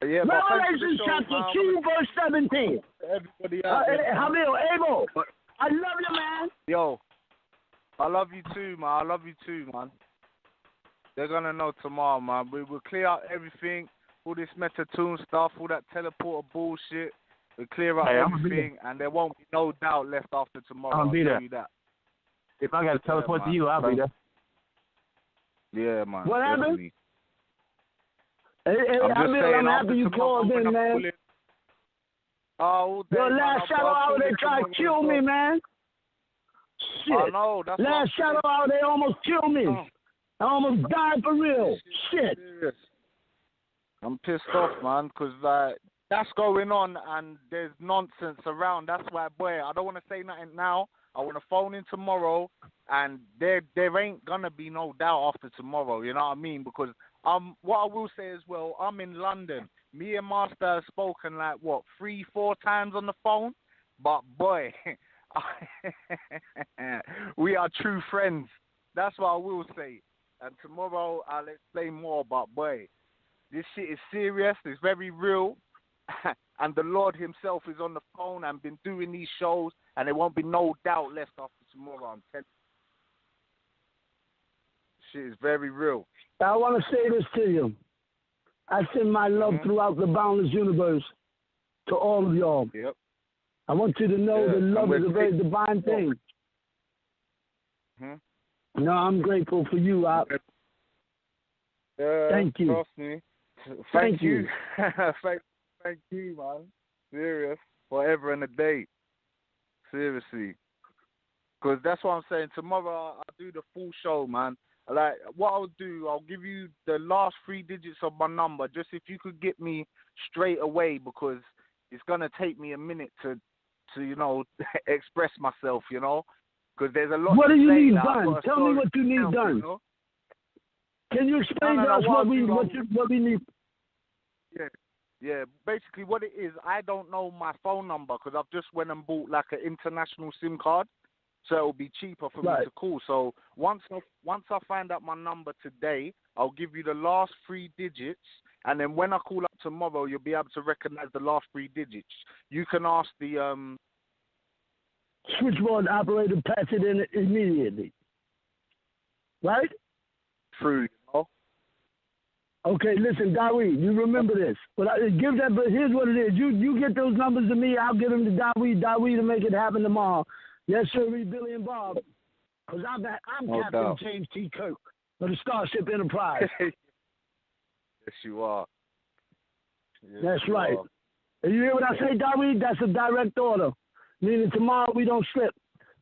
Yeah, Revelation chapter 2, verse 17. Everybody out there. Abel, I love you, man. Yo, I love you too, man. They're going to know tomorrow, man. We will clear out everything, all this Metatune stuff, all that teleporter bullshit. We'll clear out everything, and there won't be no doubt left after tomorrow. I'll tell you that. If I got to teleport to you, I'll be there. Yeah, man. What happened? Hey, I'm happy you called in, man. Oh, your last shadow hour, they tried to kill me, man. Shit. I know. That's last shadow hour, they almost killed me. I almost died for real. Shit. I'm pissed off, man, because that's going on and there's nonsense around. That's why, boy, I don't want to say nothing now. I want to phone in tomorrow, and there ain't going to be no doubt after tomorrow, you know what I mean? Because what I will say as well, I'm in London. Me and Master have spoken 3-4 times on the phone, but boy, we are true friends. That's what I will say. And tomorrow I'll explain more, but boy, this shit is serious, it's very real, and the Lord himself is on the phone and been doing these shows, and there won't be no doubt left after tomorrow, I'm telling you. Shit is very real. I want to say this to you. I send my love throughout the boundless universe to all of y'all. Yep. I want you to know that love is a very divine thing. No, I'm grateful for you, Op. Thank you. Trust me. Thank you. Thank you, man. Serious. Forever and a day. Seriously. Because that's what I'm saying. Tomorrow I'll do the full show, man. Like, what I'll do, I'll give you the last 3 digits of my number, just if you could get me straight away, because it's going to take me a minute to you know, express myself, you know, because there's a lot What do you need now. done? Tell me what you need done. You know? Can you explain to us what we need? Yeah. Basically, what it is, I don't know my phone number because I've just went and bought like an international SIM card, so it'll be cheaper for me to call. So once I find out my number today, I'll give you the last 3 digits, and then when I call up tomorrow, you'll be able to recognize the last 3 digits. You can ask the switchboard operator, pass it in immediately. Right? True. You know? Okay, listen, Dawid, you remember this. But here's what it is. You get those numbers to me, I'll get them to Dawid to make it happen tomorrow. Yes, sir, Billy and Bob. Because I'm Captain James T. Kirk of the Starship Enterprise. Yes, you are. Yes, that's right. And you hear what I say, Dawid? That's a direct order. Meaning tomorrow we don't slip.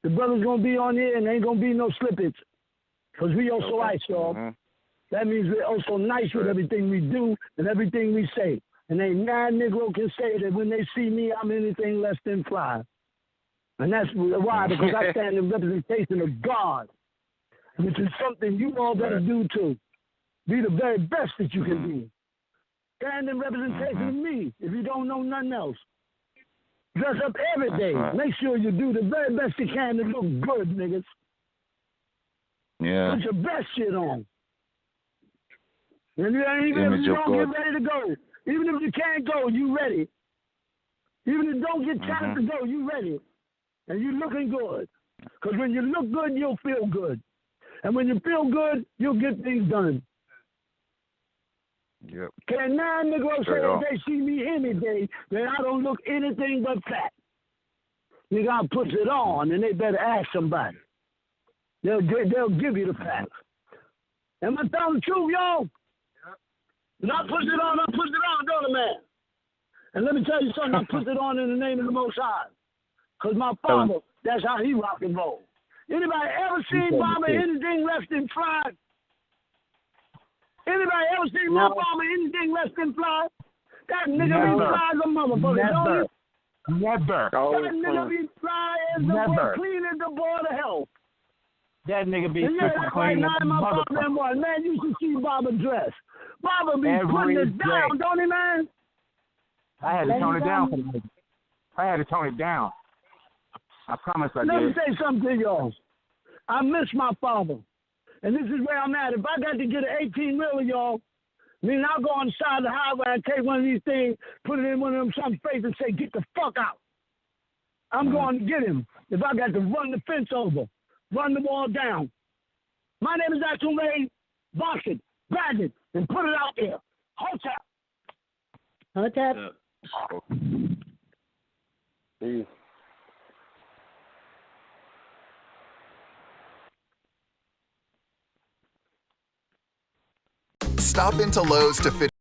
The brother's going to be on here and ain't going to be no slippage. Because we OSOICE, y'all. That means we're also nice with everything we do and everything we say. And ain't none Negro can say that when they see me, I'm anything less than fly. And that's why, because I stand in representation of God, which is something you all better do too. Be the very best that you can be. Stand in representation of me if you don't know nothing else. Dress up every day. Make sure you do the very best you can to look good, niggas. Yeah. Put your best shit on. And even if you don't get ready to go, even if you can't go, you ready. Even if you don't get chance to go, you ready. And you looking good. Because when you look good, you'll feel good. And when you feel good, you'll get things done. Yep. Can nine Negroes say if they see me any day that I don't look anything but fat? Nigga, I put it on, and they better ask somebody. They'll give you the facts. Am I telling the truth, y'all? When I put it on, don't I, man? And let me tell you something, I put it on in the name of the Most High. Because my father, that's how he rock and roll. Anybody ever seen Mama anything less than fly? Anybody ever seen my Mama anything less than fly? That nigga be fly as a motherfucker, don't he? Never. That nigga be fly as the boy, clean as the board of hell. That nigga be super clean as a motherfucker. Man, you should see Baba dress. Baba be putting it down, don't he, man? I had to tone it down for the nigga. I had to tone it down. I promise I did. Let me say something to y'all. I miss my father. And this is where I'm at. If I got to get an 18-wheeler, y'all, I mean, I'll go on the side of the highway and take one of these things, put it in one of them some face and say, get the fuck out. I'm going to get him. If I got to run the fence over, run the wall down. My name is ATUN-RE. Box it, bag it, and put it out there. Hotep. Peace. Stop into Lowe's to fit